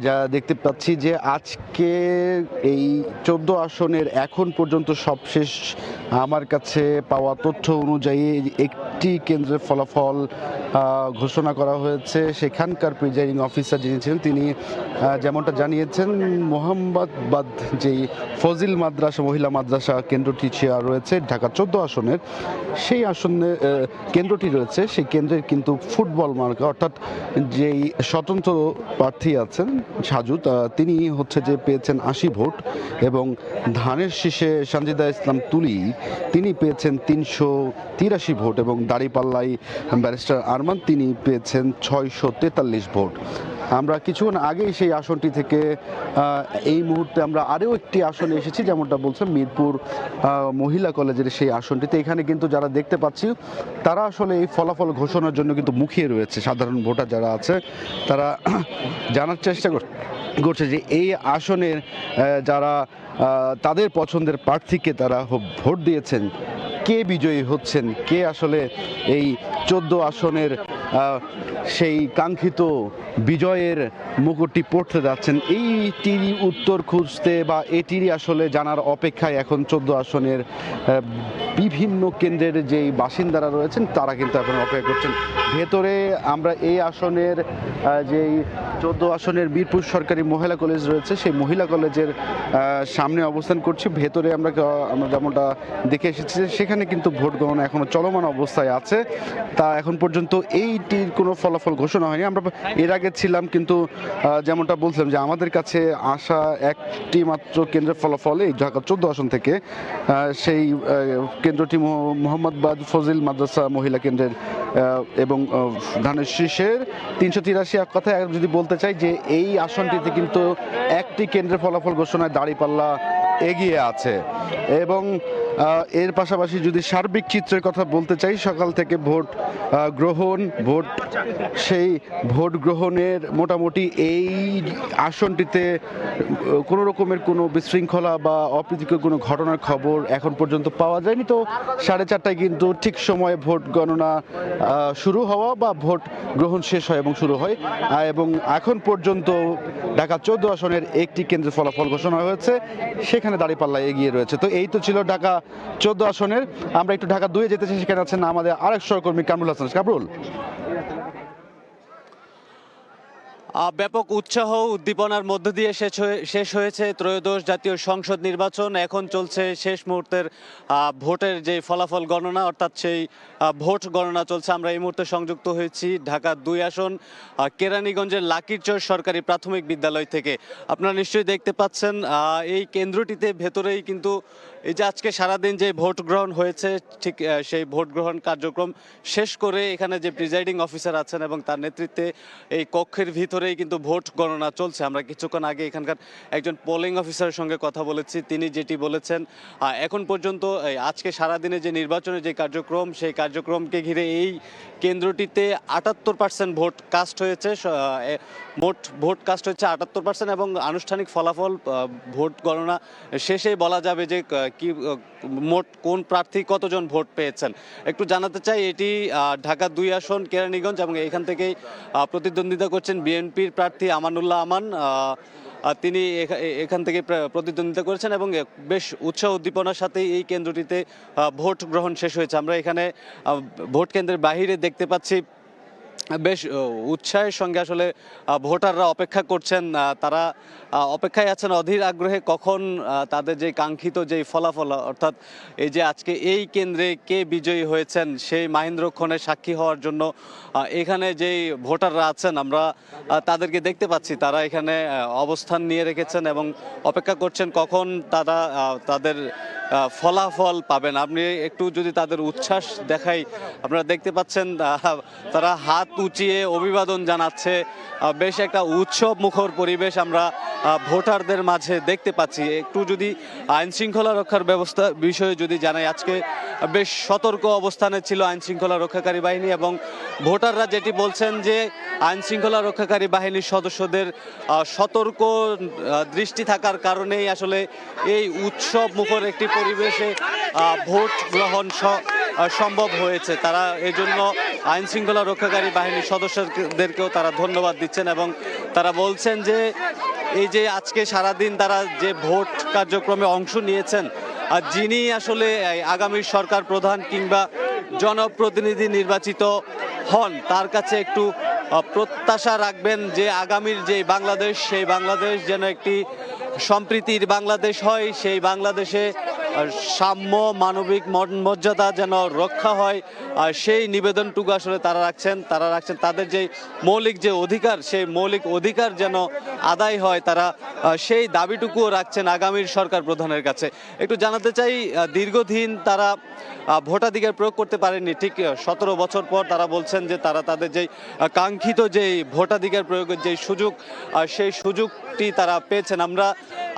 যা দেখতে পাচ্ছি যে আজকে এই 14 আসনের এখন পর্যন্ত সবশেষ আমার কাছে পাওয়া তথ্য অনুযায়ী একটি কেন্দ্রের ফলাফল ঘোষণা করা হয়েছে। সেখানকার প্রিজাইডিং অফিসার যিনি ছিলেন তিনি যেমনটা জানিয়েছেন, মোহাম্মদাবাদ যেই ফজিল মাদ্রাসা মহিলা মাদ্রাসা কেন্দ্রটি রয়েছে ঢাকা 14 আসনের, সেই আসনে কেন্দ্রটি রয়েছে, সেই কেন্দ্রের কিন্তু ফুটবল মার্কা অর্থাৎ যেই স্বতন্ত্র প্রার্থী আছেন সাজু, তিনি হচ্ছে যে পেয়েছেন 80 ভোট এবং ধানের শীষে সানজিদা ইসলাম তুলি তিনি পেয়েছেন 383 ভোট এবং দাঁড়িপাল্লাই ব্যারিস্টার আরমান তিনি পেয়েছেন 643 ভোট। আমরা কিছুক্ষণ আগেই সেই আসনটি থেকে এই মুহূর্তে আমরা আরও একটি আসনে এসেছি, যেমনটা বলছেন মিরপুর মহিলা কলেজের সেই আসনটিতে। এখানে কিন্তু যারা দেখতে পাচ্ছি তারা আসলে এই ফলাফল ঘোষণার জন্য কিন্তু মুখিয়ে রয়েছে। সাধারণ ভোটার যারা আছে তারা জানার চেষ্টা করছে যে এই আসনের যারা তাদের পছন্দের প্রার্থীকে তারা ভোট দিয়েছেন, কে বিজয়ী হচ্ছেন, কে আসলে এই 14 আসনের সেই কাঙ্ক্ষিত বিজয়ের মুকুটটি পড়তে যাচ্ছেন, এইটিরই উত্তর খুঁজতে বা এটিরই আসলে জানার অপেক্ষায় এখন 14 আসনের বিভিন্ন কেন্দ্রের যেই বাসিন্দারা রয়েছেন তারা কিন্তু এখন অপেক্ষা করছেন। ভেতরে আমরা এই আসনের যেই 14 আসনের বীরপুর সরকারি মহিলা কলেজ রয়েছে সেই মহিলা কলেজের সামনে অবস্থান করছি। ভেতরে আমরা যেমনটা দেখে এসেছি সেখানে কিন্তু ভোট গণনা এখনো চলমান অবস্থায় আছে। তা এখন পর্যন্ত এইটির কোনো ফলাফল ঘোষণা হয়নি। আমরা এর আগে ছিলাম কিন্তু যেমনটা বলছিলাম যে আমাদের কাছে আসা একটি মাত্র কেন্দ্রের ফলাফল এই ঢাকা 14 আসন থেকে, সেই কেন্দ্রটি মোহাম্মদাবাদ ফজিল মাদ্রাসা মহিলা কেন্দ্রের এবং ধানের শীষের 383। এক কথায় যদি বলতে চাই যে এই আসনটিতে কিন্তু একটি কেন্দ্রের ফলাফল ঘোষণায় দাঁড়িপাল্লা এগিয়ে আছে। এবং এর পাশাপাশি যদি সার্বিক চিত্রের কথা বলতে চাই, সকাল থেকে ভোট সেই ভোট গ্রহণের মোটামুটি এই আসনটিতে কোনো রকমের কোনো বিশৃঙ্খলা বা অপ্রীতিকর কোনো ঘটনার খবর এখন পর্যন্ত পাওয়া যায়নি। তো 4:30টায় কিন্তু ঠিক সময়ে ভোট গণনা শুরু হওয়া বা ভোট গ্রহণ শেষ হয় এবং শুরু হয়। এবং এখন পর্যন্ত ঢাকা 14 আসনের একটি কেন্দ্রের ফলাফল ঘোষণা হয়েছে, সেখানে দাঁড়িপাল্লা এগিয়ে রয়েছে। তো এই তো ছিল ঢাকা 14 আসনের। আমরা একটু ঢাকা 2-এ যেতে চাই, সেখানে আছেন আমাদের আরেক সহকর্মী কামরুল হাসান। কামরুল,
ব্যাপক উৎসাহ উদ্দীপনার মধ্য দিয়ে শেষ হয়েছে ত্রয়োদশ জাতীয় সংসদ নির্বাচন। এখন চলছে শেষ মুহূর্তের ভোটের যে ফলাফল গণনা, অর্থাৎ সেই ভোট গণনা চলছে। আমরা এই মুহূর্তে সংযুক্ত হয়েছি ঢাকা 2 আসন কেরানীগঞ্জের লাকিরচর সরকারি প্রাথমিক বিদ্যালয় থেকে। আপনারা নিশ্চয়ই দেখতে পাচ্ছেন এই কেন্দ্রটিতে ভেতরেই কিন্তু এই যে আজকে সারাদিন যে ভোট গ্রহণ হয়েছে, ঠিক সেই ভোট গ্রহণ কার্যক্রম শেষ করে এখানে যে প্রিজাইডিং অফিসার আছেন এবং তার নেতৃত্বে এই কক্ষের ভিতরেই কিন্তু ভোট গণনা চলছে। আমরা কিছুক্ষণ আগে এখানকার একজন পোলিং অফিসারের সঙ্গে কথা বলেছি। তিনি যেটি বলেছেন, এখন পর্যন্ত আজকে সারাদিনে যে নির্বাচনের যে কার্যক্রম, সেই কার্যক্রমকে ঘিরে এই কেন্দ্রটিতে 78% ভোট কাস্ট হয়েছে। মোট ভোট কাস্ট হয়েছে 78% এবং আনুষ্ঠানিক ফলাফল ভোট গণনা শেষেই বলা যাবে যে কি মোট কোন প্রার্থী কতজন ভোট পেয়েছেন। একটু জানাতে চাই, এটি ঢাকা 2 আসন কেরানীগঞ্জ এবং এখান থেকেই প্রতিদ্বন্দ্বিতা করছেন বিএনপির প্রার্থী আমানুল্লাহ আমান। তিনি এখান থেকে প্রতিদ্বন্দ্বিতা করেছেন এবং বেশ উৎসাহ উদ্দীপনার সাথে এই কেন্দ্রটিতে ভোট গ্রহণ শেষ হয়েছে। আমরা এখানে ভোট কেন্দ্রের বাহিরে দেখতে পাচ্ছি বেশ উৎসাহের সঙ্গে আসলে ভোটাররা অপেক্ষা করছেন। তারা অপেক্ষায় আছেন অধীর আগ্রহে কখন তাদের যে কাঙ্ক্ষিত যেই ফলাফল, অর্থাৎ এই যে আজকে এই কেন্দ্রে কে বিজয়ী হয়েছেন সেই মাহেন্দ্রক্ষণের সাক্ষী হওয়ার জন্য এখানে যেই ভোটাররা আছেন আমরা তাদেরকে দেখতে পাচ্ছি। তারা এখানে অবস্থান নিয়ে রেখেছেন এবং অপেক্ষা করছেন কখন তারা তাদের ফলাফল পাবেন। আপনি একটু যদি তাদের উচ্ছ্বাস দেখাই, আপনারা দেখতে পাচ্ছেন তারা হাত উঁচিয়ে অভিবাদন জানাচ্ছে। বেশ একটা উৎসব মুখর পরিবেশ আমরা ভোটারদের মাঝে দেখতে পাচ্ছি। একটু যদি আইন শৃঙ্খলা রক্ষার ব্যবস্থা বিষয়ে যদি জানাই, আজকে বেশ সতর্ক অবস্থানে ছিল আইন শৃঙ্খলা রক্ষাকারী বাহিনী এবং ভোটাররা যেটি বলছেন যে আইন শৃঙ্খলা রক্ষাকারী বাহিনীর সদস্যদের সতর্ক দৃষ্টি থাকার কারণেই আসলে এই উৎসব মুখর একটি পরিবেশে ভোট গ্রহণ সম্ভব হয়েছে। তারা এজন্য আইন শৃঙ্খলা রক্ষাকারী বাহিনীর সদস্যদেরকেও তারা ধন্যবাদ দিচ্ছেন এবং তারা বলছেন যে এই যে আজকে সারাদিন তারা যে ভোট কার্যক্রমে অংশ নিয়েছেন আর যিনি আসলে আগামী সরকার প্রধান কিংবা জনপ্রতিনিধি নির্বাচিত হন তার কাছে একটু প্রত্যাশা রাখবেন যে আগামীর যে বাংলাদেশ সেই বাংলাদেশ যেন একটি সম্প্রীতির বাংলাদেশ হয়, সেই বাংলাদেশে সাম্য মানবিক মর্যাদা যেন রক্ষা হয়। আর সেই নিবেদনটুকু আসলে তারা রাখছেন তাদের যে মৌলিক যে অধিকার সেই মৌলিক অধিকার যেন আদায় হয়, তারা সেই দাবিটুকুও রাখছেন আগামীর সরকার প্রধানের কাছে। একটু জানাতে চাই, দীর্ঘদিন তারা ভোটাধিকার প্রয়োগ করতে পারেননি, ঠিক 17 বছর পর তারা বলছেন যে তারা তাদের যেই কাঙ্ক্ষিত যেই ভোটাধিকার প্রয়োগের যেই সুযোগ সেই সুযোগটি তারা পেয়েছেন। আমরা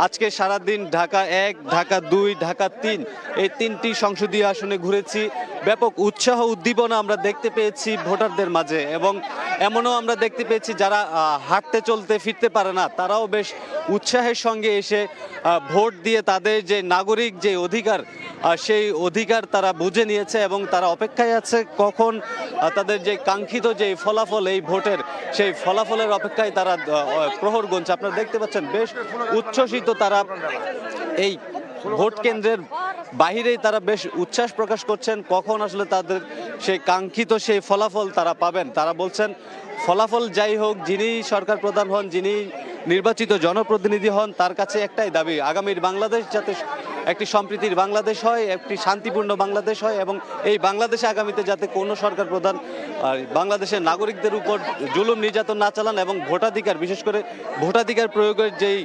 আজকে সারাদিন ঢাকা 1, ঢাকা 2, ঢাকা 3 এই 3টি সংসদীয় আসনে ঘুরেছি। ব্যাপক উৎসাহ উদ্দীপনা আমরা দেখতে পেয়েছি ভোটারদের মাঝে এবং এমনও আমরা দেখতে পেয়েছি যারা হাঁটতে চলতে ফিরতে পারে না তারাও বেশ উৎসাহের সঙ্গে এসে ভোট দিয়ে তাদের যে নাগরিক যে অধিকার সেই অধিকার তারা বুঝে নিয়েছে এবং তারা অপেক্ষায় আছে কখন তাদের যে কাঙ্ক্ষিত যে ফলাফল এই ভোটের সেই ফলাফলের অপেক্ষায় তারা প্রহর গুনছে। আপনারা দেখতে পাচ্ছেন বেশ উচ্ছ্বসিত তারা এই ভোট কেন্দ্রের বাহিরেই তারা বেশ উচ্ছ্বাস প্রকাশ করছেন কখন আসলে তাদের সেই কাঙ্ক্ষিত সেই ফলাফল তারা পাবেন। তারা বলছেন ফলাফল যাই হোক, যিনি সরকার প্রধান হন, যিনি নির্বাচিত জনপ্রতিনিধি হন, তার কাছে একটাই দাবি, আগামীর বাংলাদেশ যাতে একটি সম্প্রীতির বাংলাদেশ হয়, একটি শান্তিপূর্ণ বাংলাদেশ হয় এবং এই বাংলাদেশে আগামীতে যাতে কোনো সরকার প্রধান বাংলাদেশের নাগরিকদের উপর জুলুম নির্যাতন না চালান এবং ভোটাধিকার, বিশেষ করে ভোটাধিকার প্রয়োগের যেই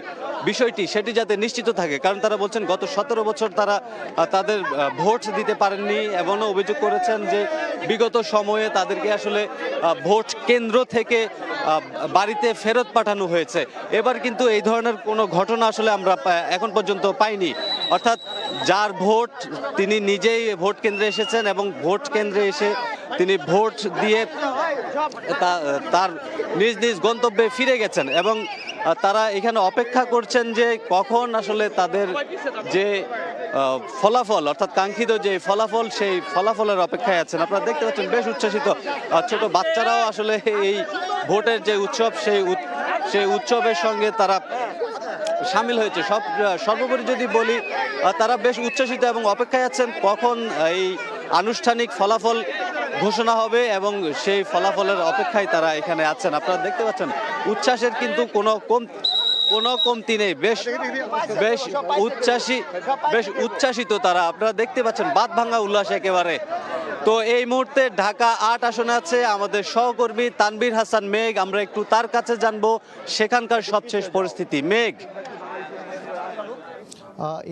বিষয়টি সেটি যাতে নিশ্চিত থাকে। কারণ তারা বলছেন গত 17 বছর তারা তাদের ভোট দিতে পারেননি। এমনও অভিযোগ করেছেন যে বিগত সময়ে তাদেরকে আসলে ভোট কেন্দ্র থেকে বাড়িতে ফেরত পাঠানো হয়েছে। এবার কিন্তু এই ধরনের কোনো ঘটনা আসলে আমরা এখন পর্যন্ত পাইনি। অর্থাৎ যার ভোট তিনি নিজেই ভোট কেন্দ্রে এসেছেন এবং ভোট কেন্দ্রে এসে তিনি ভোট দিয়ে তার নিজ নিজ গন্তব্যে ফিরে গেছেন এবং তারা এখানে অপেক্ষা করছেন যে কখন আসলে তাদের যে ফলাফল অর্থাৎ কাঙ্ক্ষিত যে ফলাফল সেই ফলাফলের অপেক্ষায় আছেন। আপনারা দেখতে পাচ্ছেন বেশ উচ্ছ্বসিত ছোট বাচ্চারাও আসলে এই ভোটের যে উৎসব সেই উৎসবের সঙ্গে তারা সামিল হয়েছে। সর্বোপরি যদি বলি তারা বেশ উচ্ছ্বসিত এবং অপেক্ষায় আছেন কখন এই আনুষ্ঠানিক ফলাফল ঘোষণা হবে এবং সেই ফলাফলের অপেক্ষায় তারা এখানে আছেন। আপনারা দেখতে পাচ্ছেন উচ্ছ্বাসের কিন্তু কোনো কমতি নেই, বেশ উচ্ছ্বাসিত তারা। আপনারা দেখতে পাচ্ছেন বাদ ভাঙা উল্লাস একেবারে। তো এই মুহূর্তে ঢাকা 8 আসনে আছে আমাদের সহকর্মী তানভীর হাসান মেঘ। আমরা একটু তার কাছে জানবো সেখানকার সবশেষ পরিস্থিতি। মেঘ,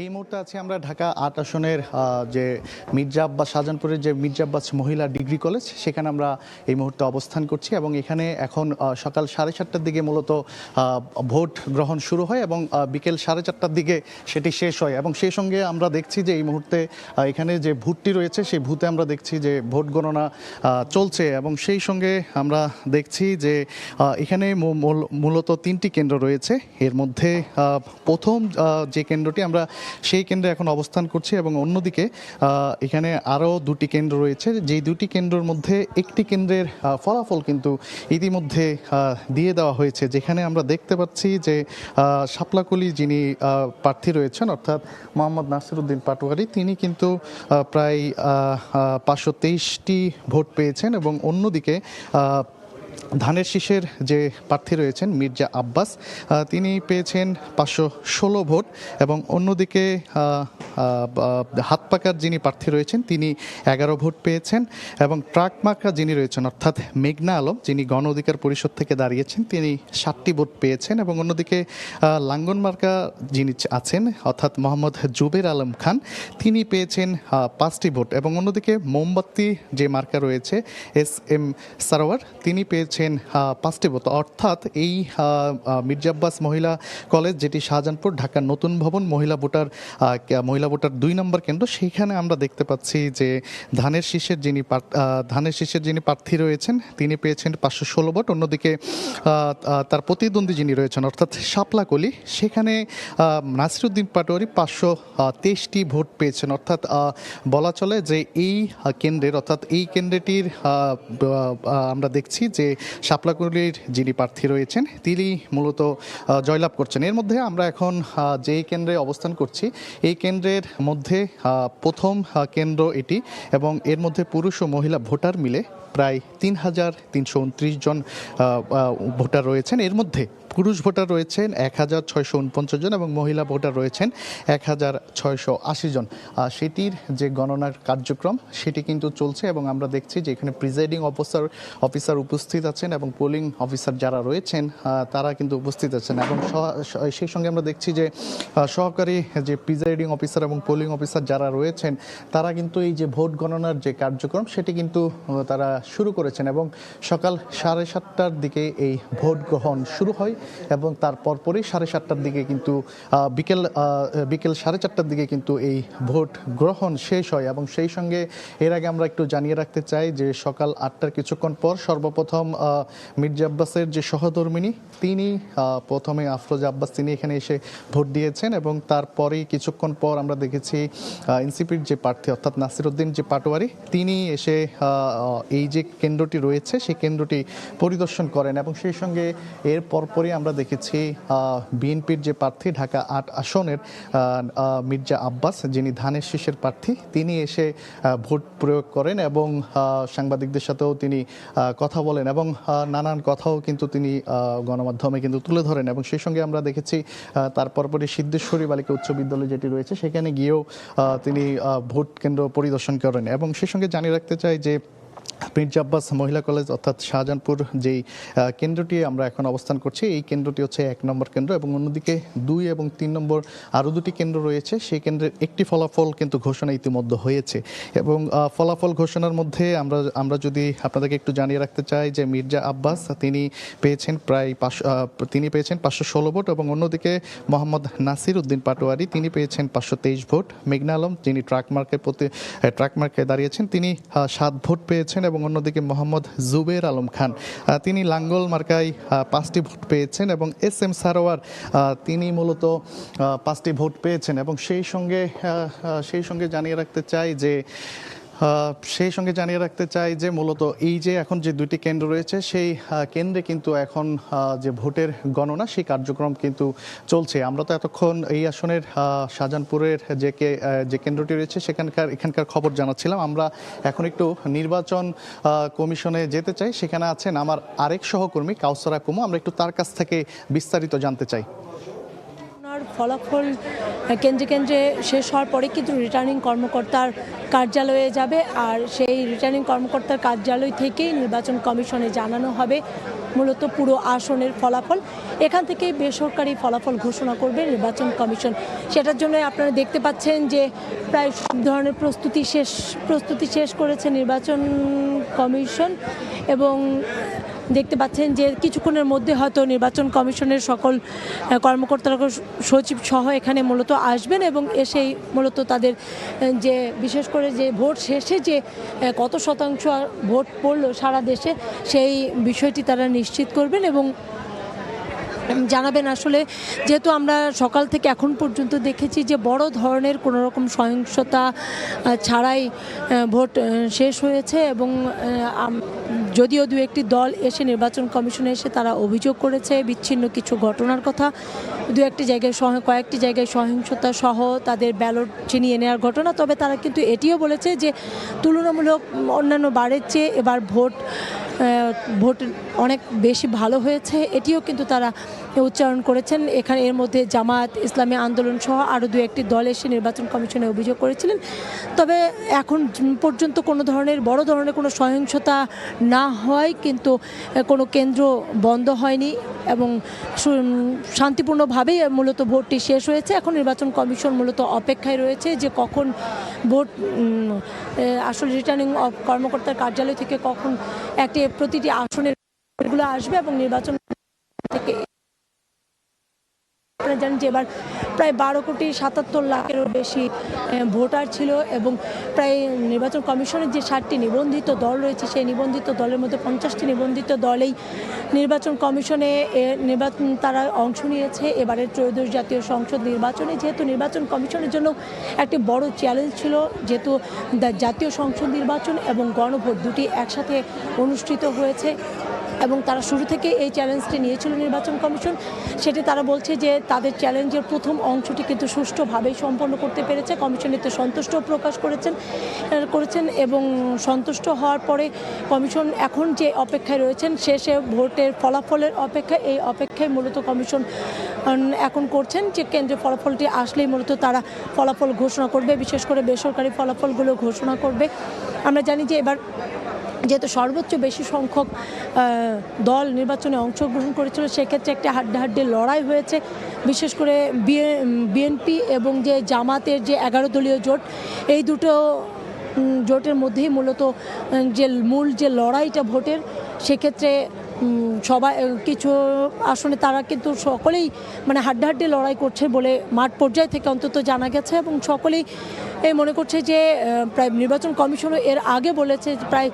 এই মুহূর্তে আছি আমরা ঢাকা 8 আসনের যে মির্জা আব্বাস শাহজাহানপুরের যে মির্জা আব্বাস মহিলা ডিগ্রি কলেজ সেখানে আমরা এই মুহূর্তে অবস্থান করছি এবং এখানে এখন সকাল 7:30টার দিকে মূলত ভোট গ্রহণ শুরু হয় এবং বিকেল 4:30টার দিকে সেটি শেষ হয় এবং সেই সঙ্গে আমরা দেখছি যে এই মুহূর্তে এখানে যে ভোটটি রয়েছে সেই ভোটে আমরা দেখছি যে ভোট গণনা চলছে এবং সেই সঙ্গে আমরা দেখছি যে এখানে মূলত 3টি কেন্দ্র রয়েছে। এর মধ্যে প্রথম যে কেন্দ্রটি আমরা সেই কেন্দ্রে এখন অবস্থান করছি এবং অন্যদিকে এখানে আরও 2টি কেন্দ্র রয়েছে। যেই 2টি কেন্দ্রের মধ্যে একটি কেন্দ্রের ফলাফল কিন্তু ইতিমধ্যে দিয়ে দেওয়া হয়েছে, যেখানে আমরা দেখতে পাচ্ছি যে শাপলাকলি যিনি প্রার্থী রয়েছেন অর্থাৎ মোহাম্মদ নাসিরউদ্দিন পাটোয়ারি তিনি কিন্তু প্রায় 523টি ভোট পেয়েছেন এবং অন্যদিকে ধানের শীষের যে প্রার্থী রয়েছেন মির্জা আব্বাস তিনি পেয়েছেন 516 ভোট এবং অন্যদিকে হাতপাকার যিনি প্রার্থী রয়েছেন তিনি 11 ভোট পেয়েছেন এবং ট্রাক মার্কা যিনি রয়েছেন অর্থাৎ মেঘনা আলম যিনি গণ অধিকার পরিষদ থেকে দাঁড়িয়েছেন তিনি 7টি ভোট পেয়েছেন এবং অন্যদিকে লাঙ্গন মার্কা যিনি আছেন অর্থাৎ মোহাম্মদ জুবের আলম খান তিনি পেয়েছেন 5টি ভোট এবং অন্যদিকে মোমবাতি যে মার্কা রয়েছে SM সারোয়ার তিনি পেয়েছেন পেয়েছেন 5টি ভোট, অর্থাৎ এই মির্জা আব্বাস মহিলা কলেজ, যেটি শাহজাহানপুর ঢাকার নতুন ভবন মহিলা ভোটার 2 নম্বর কেন্দ্র, সেইখানে আমরা দেখতে পাচ্ছি যে ধানের শীষের যিনি প্রার্থী রয়েছেন তিনি পেয়েছেন 516 ভোট। অন্যদিকে তার প্রতিদ্বন্দ্বী যিনি রয়েছেন অর্থাৎ শাপলা কলি, সেখানে নাসিরউদ্দিন পাটোয়ারি 523টি ভোট পেয়েছেন। অর্থাৎ বলা চলে যে এই কেন্দ্রটির আমরা দেখছি যে শাপলা কলির যিনি প্রার্থী রয়েছেন তিনি মূলত জয়লাভ করছেন। এর মধ্যে আমরা এখন যেই কেন্দ্রে অবস্থান করছি এই কেন্দ্রের মধ্যে প্রথম কেন্দ্র এটি, এবং এর মধ্যে পুরুষ ও মহিলা ভোটার মিলে প্রায় 3329 জন ভোটার রয়েছেন। এর মধ্যে পুরুষ ভোটার রয়েছেন 1649 জন এবং মহিলা ভোটার রয়েছেন 1680 জন। সেটির যে গণনার কার্যক্রম সেটি কিন্তু চলছে এবং আমরা দেখছি যে এখানে প্রিজাইডিং অফিসার উপস্থিত আছেন এবং পোলিং অফিসার যারা রয়েছেন তারা কিন্তু উপস্থিত আছেন, এবং সেই সঙ্গে আমরা দেখছি যে সহকারী যে প্রিজাইডিং অফিসার এবং পোলিং অফিসার যারা রয়েছেন তারা কিন্তু এই যে ভোট গণনার যে কার্যক্রম সেটি কিন্তু তারা শুরু করেছেন, এবং সকাল 7:30টার দিকে এই ভোট গ্রহণ শুরু হয় এবং তার পরপরই 7:30টার দিকে কিন্তু বিকেল 4:30টার দিকে কিন্তু এই ভোট গ্রহণ শেষ হয়। এবং সেই সঙ্গে এর আগে আমরা একটু জানিয়ে রাখতে চাই যে সকাল 8টার কিছুক্ষণ পর সর্বপ্রথম মির্জা আব্বাসের যে সহধর্মিণী তিনি প্রথমে আফরোজা আব্বাস তিনি এখানে এসে ভোট দিয়েছেন, এবং তারপরেই কিছুক্ষণ পর আমরা দেখেছি এনসিপির যে প্রার্থী অর্থাৎ নাসিরউদ্দিন যে পাটোয়ারি তিনি এসে এই যে কেন্দ্রটি রয়েছে সেই কেন্দ্রটি পরিদর্শন করেন, এবং সেই সঙ্গে এর পরপরই আমরা দেখেছি বিএনপির যে প্রার্থী ঢাকা 8 আসনের মির্জা আব্বাস যিনি ধানের শীষের প্রার্থী তিনি এসে ভোট প্রয়োগ করেন এবং সাংবাদিকদের সাথেও তিনি কথা বলেন এবং নানান কথাও কিন্তু তিনি গণমাধ্যমে কিন্তু তুলে ধরেন। এবং সেই সঙ্গে আমরা দেখেছি তার পরপরই সিদ্ধেশ্বরী বালিকা উচ্চ বিদ্যালয় যেটি রয়েছে সেখানে গিয়েও তিনি ভোট কেন্দ্র পরিদর্শন করেন। এবং সেই সঙ্গে জানিয়ে রাখতে চাই যে মির্জা আব্বাস মহিলা কলেজ অর্থাৎ শাহজাহানপুর যেই কেন্দ্রটি আমরা এখন অবস্থান করছি এই কেন্দ্রটি হচ্ছে 1 নম্বর কেন্দ্র, এবং অন্যদিকে 2 এবং 3 নম্বর আরও 2টি কেন্দ্র রয়েছে। সেই কেন্দ্রের একটি ফলাফল কিন্তু ঘোষণা ইতিমধ্যে হয়েছে, এবং ফলাফল ঘোষণার মধ্যে আমরা যদি আপনাদেরকে একটু জানিয়ে রাখতে চাই যে মির্জা আব্বাস তিনি পেয়েছেন 516 ভোট, এবং অন্যদিকে মোহাম্মদ নাসিরউদ্দিন পাটোয়ারি তিনি পেয়েছেন 523 ভোট। মেঘনা আলম যিনি ট্রাক মার্কে দাঁড়িয়েছেন তিনি 7 ভোট পেয়েছেন, এবং অন্যদিকে মোহাম্মদ জুবের আলম খান তিনি লাঙ্গল মার্কায় 5টি ভোট পেয়েছেন, এবং SM সারোয়ার তিনি মূলত 5টি ভোট পেয়েছেন। এবং সেই সঙ্গে জানিয়ে রাখতে চাই যে মূলত এই যে এখন যে 2টি কেন্দ্র রয়েছে সেই কেন্দ্রে কিন্তু এখন যে ভোটের গণনা সেই কার্যক্রম কিন্তু চলছে। আমরা তো এতক্ষণ এই আসনের শাহজাহানপুরের যে কেন্দ্রটি রয়েছে এখানকার খবর জানাচ্ছিলাম। আমরা এখন একটু নির্বাচন কমিশনে যেতে চাই, সেখানে আছেন আমার আরেক সহকর্মী কাউসারা কুমু, আমরা একটু তার কাছ থেকে বিস্তারিত জানতে চাই।
ফলাফল কেন্দ্রে কেন্দ্রে শেষ হওয়ার পরে কিন্তু রিটার্নিং কর্মকর্তার কার্যালয়ে যাবে, আর সেই রিটার্নিং কর্মকর্তার কার্যালয় থেকেই নির্বাচন কমিশনে জানানো হবে মূলত পুরো আসনের ফলাফল। এখান থেকে বেসরকারি ফলাফল ঘোষণা করবে নির্বাচন কমিশন। সেটার জন্য আপনারা দেখতে পাচ্ছেন যে প্রায় সব ধরনের প্রস্তুতি শেষ করেছে নির্বাচন কমিশন, এবং দেখতে পাচ্ছেন যে কিছুক্ষণের মধ্যে হয়তো নির্বাচন কমিশনের সকল কর্মকর্তারা সচিব সহ এখানে মূলত আসবেন এবং এসেই মূলত তাদের যে বিশেষ করে যে ভোট শেষে যে কত শতাংশ ভোট পড়লো সারা দেশে সেই বিষয়টি তারা নিশ্চিত করবেন এবং জানাবেন। আসলে যেহেতু আমরা সকাল থেকে এখন পর্যন্ত দেখেছি যে বড় ধরনের কোনো রকম সহিংসতা ছাড়াই ভোট শেষ হয়েছে, এবং যদিও 2-1টি দল এসে নির্বাচন কমিশনে এসে তারা অভিযোগ করেছে বিচ্ছিন্ন কিছু ঘটনার কথা, কয়েকটি জায়গায় সহিংসতা সহ তাদের ব্যালট ছিনিয়ে নেওয়ার ঘটনা, তবে তারা কিন্তু এটিও বলেছে যে তুলনামূলক অন্যান্য বারের চেয়ে এবার ভোট অনেক বেশি ভালো হয়েছে, এটিও কিন্তু তারা উচ্চারণ করেছেন। এখানে এর মধ্যে জামায়াত ইসলামী আন্দোলন সহ আরও 2-1টি দল এসে নির্বাচন কমিশনে অভিযোগ করেছিলেন, তবে এখন পর্যন্ত কোনো বড় ধরনের কোনো সহিংসতা না হওয়ায় কিন্তু কোনো কেন্দ্র বন্ধ হয়নি এবং শান্তিপূর্ণভাবেই মূলত ভোটটি শেষ হয়েছে। এখন নির্বাচন কমিশন মূলত অপেক্ষায় রয়েছে যে কখন ভোট আসলে রিটার্নিং কর্মকর্তার কার্যালয় থেকে কখন প্রতিটি আসনের এগুলো আসবে এবং নির্বাচন থেকে আপনারা জানেন যে এবার প্রায় 12,77,00,000-এরও বেশি ভোটার ছিল এবং প্রায় নির্বাচন কমিশনের যে 7টি নিবন্ধিত দল রয়েছে সেই নিবন্ধিত দলের মধ্যে 50টি নিবন্ধিত দলেই নির্বাচন কমিশনে নির্বাচন তারা অংশ নিয়েছে এবারের ত্রয়োদশ জাতীয় সংসদ নির্বাচনে। যেহেতু নির্বাচন কমিশনের জন্য একটি বড় চ্যালেঞ্জ ছিল, যেহেতু জাতীয় সংসদ নির্বাচন এবং গণভোট দুটি একসাথে অনুষ্ঠিত হয়েছে এবং তারা শুরু থেকে এই চ্যালেঞ্জটি নিয়েছিল নির্বাচন কমিশন। সেটি তারা বলছে যে তাদের চ্যালেঞ্জের প্রথম অংশটি কিন্তু সুষ্ঠুভাবেই সম্পন্ন করতে পেরেছে। কমিশন এতে সন্তুষ্ট প্রকাশ করেছেন এবং সন্তুষ্ট হওয়ার পরে কমিশন এখন যে অপেক্ষায় রয়েছেন শেষে ভোটের ফলাফলের অপেক্ষায়, এই অপেক্ষায় মূলত কমিশন এখন করছেন যে কেন্দ্রের ফলাফলটি আসলেই মূলত তারা ফলাফল ঘোষণা করবে, বিশেষ করে বেসরকারি ফলাফলগুলো ঘোষণা করবে। আমরা জানি যে এবার যেহেতু সর্বোচ্চ বেশি সংখ্যক দল নির্বাচনে অংশগ্রহণ করেছিল সেক্ষেত্রে একটা হাড্ডাহাড্ডি লড়াই হয়েছে, বিশেষ করে বিএনপি এবং যে জামাতের যে 11 দলীয় জোট, এই দুটো জোটের মধ্যেই মূলত যে মূল যে লড়াইটা ভোটের, সেক্ষেত্রে সবাই কিছু আসনে তারা কিন্তু সকলেই মানে হাড্ডাহাড্ডি লড়াই করছে বলে মাঠ পর্যায় থেকে অন্তত জানা গেছে এবং সকলেই মনে করছে যে প্রায় নির্বাচন কমিশনও এর আগে বলেছে প্রায়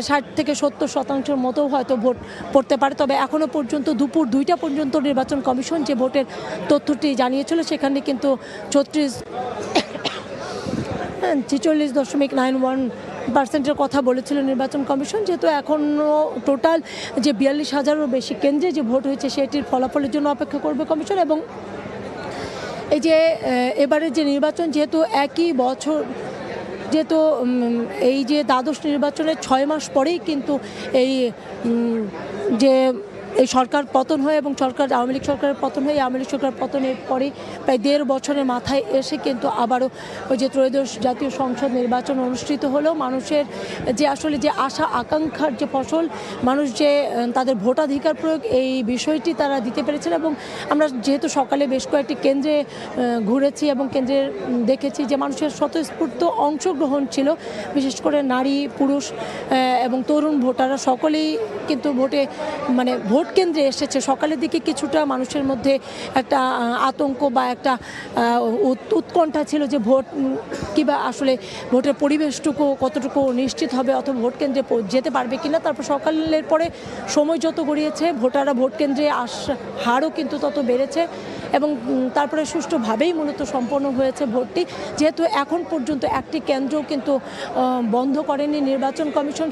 60 থেকে 70% মতো হয়তো ভোট পড়তে পারে। তবে এখনও পর্যন্ত দুপুর 2টা পর্যন্ত নির্বাচন কমিশন যে ভোটের তথ্যটি জানিয়েছিল সেখানে কিন্তু 46.91% কথা বলেছিল নির্বাচন কমিশন। যেহেতু এখনও টোটাল যে 42,000-এরও বেশি কেন্দ্রে যে ভোট হয়েছে সেটির ফলাফলের জন্য অপেক্ষা করবে কমিশন। এবং এই যে এবারের যে নির্বাচন, যেহেতু একই বছর, যেহেতু এই যে দ্বাদশ নির্বাচনের 6 মাস পরেই কিন্তু এই যে এই সরকার পতন হয় এবং আওয়ামী লীগ সরকারের পতন হয়, আওয়ামী লীগ সরকার পতনের পরে প্রায় 1.5 বছরের মাথায় এসে কিন্তু আবারও ওই যে ত্রয়োদশ জাতীয় সংসদ নির্বাচন অনুষ্ঠিত হলো। মানুষের যে আসলে যে আশা আকাঙ্ক্ষার যে ফসল, মানুষ যে তাদের ভোটাধিকার প্রয়োগ, এই বিষয়টি তারা দিতে পেরেছেন। এবং আমরা যেহেতু সকালে বেশ কয়েকটি কেন্দ্রে ঘুরেছি এবং কেন্দ্রে দেখেছি যে মানুষের স্বতঃস্ফূর্ত অংশগ্রহণ ছিল, বিশেষ করে নারী, পুরুষ এবং তরুণ ভোটাররা সকলেই কিন্তু ভোট কেন্দ্রে এসেছে। সকালের দিকে কিছুটা মানুষের মধ্যে একটা আতঙ্ক বা একটা উৎকণ্ঠা ছিল যে ভোট কিংবা আসলে ভোটের পরিবেশটুকু কতটুকু নিশ্চিত হবে অথবা ভোট কেন্দ্রে যেতে পারবে কিনা। তারপর সকালের পরে সময় যত গড়িয়েছে ভোটাররা ভোট কেন্দ্রে হারও কিন্তু তত বেড়েছে এবং তারপরে সুষ্ঠুভাবেই মূলত সম্পন্ন হয়েছে ভোটটি। যেহেতু এখন পর্যন্ত একটি কেন্দ্রও কিন্তু বন্ধ করেনি নির্বাচন কমিশন,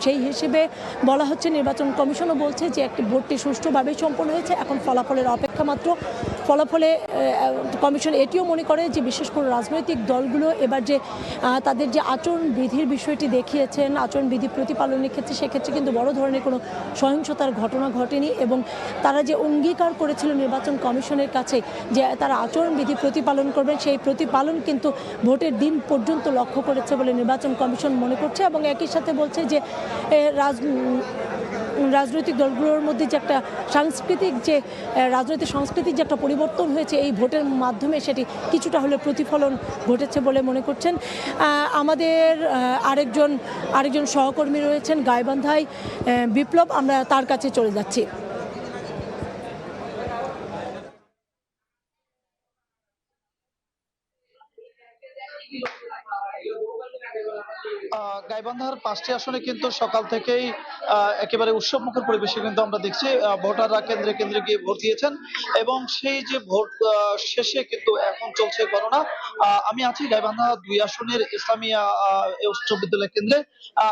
সেই হিসেবে বলা হচ্ছে, নির্বাচন কমিশনও বলছে যে একটি ভোটটি সুষ্ঠুভাবেই সম্পন্ন হয়েছে, এখন ফলাফলের অপেক্ষা মাত্র। ফলাফলে কমিশন এটিও মনে করে যে বিশেষ করে রাজনৈতিক দলগুলো এবার যে তাদের যে আচরণবিধির বিষয়টি দেখিয়েছেন, আচরণবিধি প্রতিপালনের ক্ষেত্রে, সেক্ষেত্রে কিন্তু বড় ধরনের কোনো সহিংসতার ঘটনা ঘটেনি এবং তারা যে অঙ্গীকার করেছিল নির্বাচন কমিশনের কাছে যে তারা আচরণবিধি প্রতিপালন করবেন, সেই প্রতিপালন কিন্তু ভোটের দিন পর্যন্ত লক্ষ্য করেছে বলে নির্বাচন কমিশন মনে করছে। এবং একই সাথে বলছে যে রাজনৈতিক দলগুলোর মধ্যে যে একটা রাজনৈতিক সংস্কৃতির যে একটা পরিবর্তন হয়েছে এই ভোটের মাধ্যমে, সেটি কিছুটা হলে প্রতিফলন ঘটেছে বলে মনে করছেন। আমাদের আরেকজন সহকর্মী রয়েছেন গাইবান্ধায়, বিপ্লব, আমরা তার কাছে চলে যাচ্ছি।
গাইবান্ধার 5টি আসনে কিন্তু সকাল থেকেই একেবারে উৎসবমুখর পরিবেশে কিন্তু আমরা দেখছি ভোটাররা কেন্দ্রে কেন্দ্রে গিয়ে ভোট দিয়েছেন এবং সেই যে ভোট শেষে কিন্তু এখন চলছে গণনা। আমি আছি গাইবান্ধা 2 আসনের ইসলামিয়া উচ্চ বিদ্যালয় কেন্দ্রে।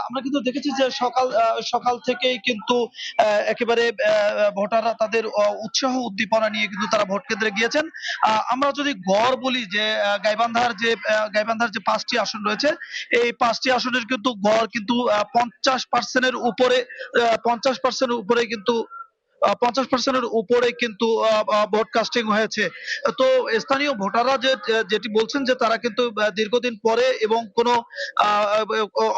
আমরা কিন্তু দেখেছি যে সকাল থেকেই কিন্তু একেবারে ভোটাররা তাদের উৎসাহ উদ্দীপনা নিয়ে কিন্তু তারা ভোট কেন্দ্রে গিয়েছেন। আমরা যদি গড় বলি যে গাইবান্ধার যে 5টি আসন রয়েছে, এই 5টি আসনের কিন্তু গড় কিন্তু 50% উপরে কিন্তু 50% উপরে কিন্তু ভোট কাস্টিং হয়েছে। তো স্থানীয় ভোটাররা যেটি বলছেন যে তারা কিন্তু দীর্ঘদিন পরে এবং কোনো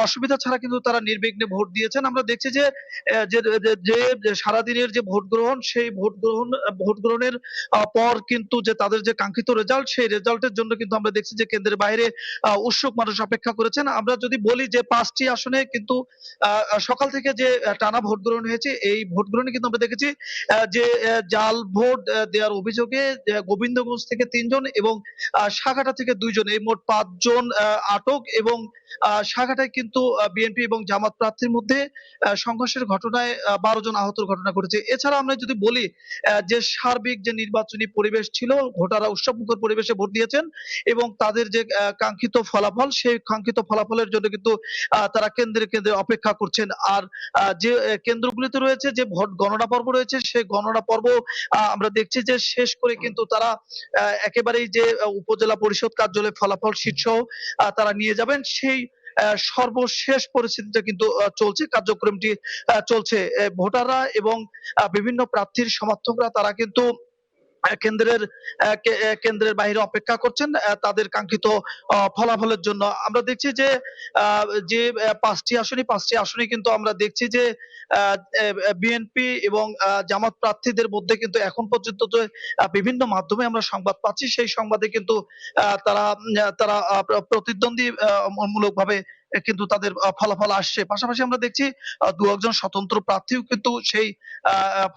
অসুবিধা ছাড়া কিন্তু তারা নির্বিঘ্নে ভোট দিয়েছেন। আমরা দেখছি যে সারাদিনের যে ভোট গ্রহণ, সেই ভোট গ্রহণের পর কিন্তু যে তাদের যে কাঙ্ক্ষিত রেজাল্ট, সেই রেজাল্টের জন্য কিন্তু আমরা দেখছি যে কেন্দ্রের বাইরে উৎসুক মানুষ অপেক্ষা করেছেন। আমরা যদি বলি যে 5টি আসনে কিন্তু সকাল থেকে যে টানা ভোট গ্রহণ হয়েছে, এই ভোট গ্রহণে কিন্তু আমরা দেখেছি যে জাল ভোট দেওয়ার অভিযোগে গোবিন্দগঞ্জ থেকে 3 জন এবং সাঘাটা থেকে 2 জন, এই মোট 5 জন আটক। এবং সাঘাটায় কিন্তু বিএনপি এবং জামাত প্রার্থীর মধ্যে সংঘর্ষের ঘটনায় 12 জন আহতের ঘটনা ঘটেছে। এছাড়া আমরা যদি বলি যে সার্বিক যে নির্বাচনী পরিবেশ ছিল, ভোটাররা উৎসবমুখর পরিবেশে ভোট দিয়েছেন এবং তাদের যে কাঙ্ক্ষিত ফলাফল, সেই কাঙ্ক্ষিত ফলাফলের জন্য কিন্তু তারা কেন্দ্রে কেন্দ্রে অপেক্ষা করছেন। আর যে কেন্দ্রগুলিতে রয়েছে যে ভোট গণনা পর্ব রয়েছে, সেই গণনা পর্ব আমরা দেখছি যে শেষ করে কিন্তু তারা একেবারেই যে উপজেলা পরিষদ কার্যালয়ে ফলাফল শীট সহ তারা নিয়ে যাবেন, সেই সর্বশেষ পরিস্থিতিটা কিন্তু চলছে, কার্যক্রমটি চলছে। ভোটাররা এবং বিভিন্ন প্রার্থীর সমর্থকরা তারা কিন্তু কেন্দ্রের বাইরে অপেক্ষা করছেন তাদের কাঙ্ক্ষিত ফলাফলের জন্য। আমরা দেখছি যে 5টি আসনে কিন্তু আমরা দেখছি যে বিএনপি এবং জামাত প্রার্থীদের মধ্যে কিন্তু এখন পর্যন্ত যে বিভিন্ন মাধ্যমে আমরা সংবাদ পাচ্ছি, সেই সংবাদে কিন্তু তারা প্রতিদ্বন্দ্বী মূলকভাবে কিন্তু তাদের ফলাফল আসছে। পাশাপাশি আমরা দেখছি 2-1 জন স্বতন্ত্র প্রার্থীও কিন্তু সেই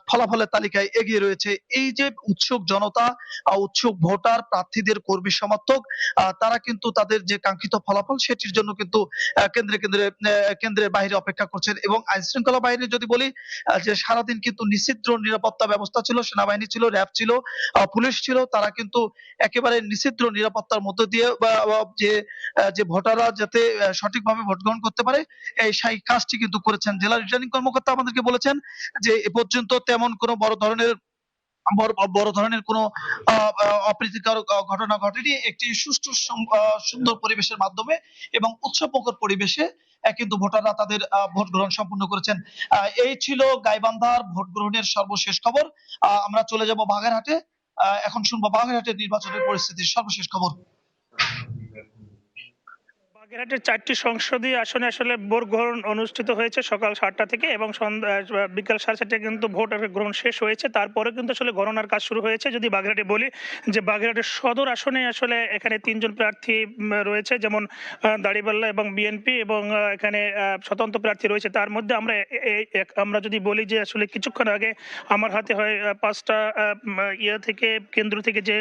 ফলাফলের তালিকায় এগিয়ে রয়েছে। এই যে উৎসুক জনতা, উৎসুক ভোটার, প্রার্থীদের কর্মী সমর্থক, তারা কিন্তু তাদের যে কাঙ্ক্ষিত ফলাফল সেটির জন্য কিন্তু কেন্দ্রের বাইরে অপেক্ষা করছেন। এবং আইন শৃঙ্খলা বাহিনী যদি বলি যে সারাদিন কিন্তু নিষিদ্ধ নিরাপত্তা ব্যবস্থা ছিল, সেনাবাহিনী ছিল, র্যাব ছিল, পুলিশ ছিল, তারা কিন্তু একেবারে নিষিদ্ধ নিরাপত্তার মধ্য দিয়ে যে ভোটাররা যাতে সঠিকভাবে ভোট গ্রহণ করতে পারে সেই কাজটি কিন্তু করেছেন। জেলা রিটার্নিং কর্মকর্তা আমাদেরকে বলেছেন যে এ পর্যন্ত তেমন কোনো বড় ধরনের কোনো অপ্রীতিকর ঘটনা ঘটেনি। একটি সুষ্ঠু সুন্দর পরিবেশের মাধ্যমে এবং উৎসবমুখর পরিবেশে কিন্তু ভোটাররা তাদের ভোট গ্রহণ সম্পূর্ণ করেছেন। এই ছিল গাইবান্ধার ভোট গ্রহণের সর্বশেষ খবর। আমরা চলে যাব বাগেরহাটে। এখন শুনবো বাগেরহাটের নির্বাচনের পরিস্থিতির সর্বশেষ খবর।
বাগেরহাটের 4টি সংসদীয় আসনে আসলে ভোট গ্রহণ অনুষ্ঠিত হয়েছে সকাল 7টা থেকে এবং বিকাল 4:30টায় কিন্তু ভোট গ্রহণ শেষ হয়েছে। তারপরে কিন্তু আসলে গণনার কাজ শুরু হয়েছে। যদি বাগেরহাটে বলি যে বাগেরহাটের সদর আসনে আসলে এখানে 3 জন প্রার্থী রয়েছে, যেমন দাড়িপাল্লা এবং বিএনপি, এবং এখানে স্বতন্ত্র প্রার্থী রয়েছে। তার মধ্যে আমরা যদি বলি যে আসলে কিছুক্ষণ আগে আমার হাতে হয় 5টা কেন্দ্র থেকে যে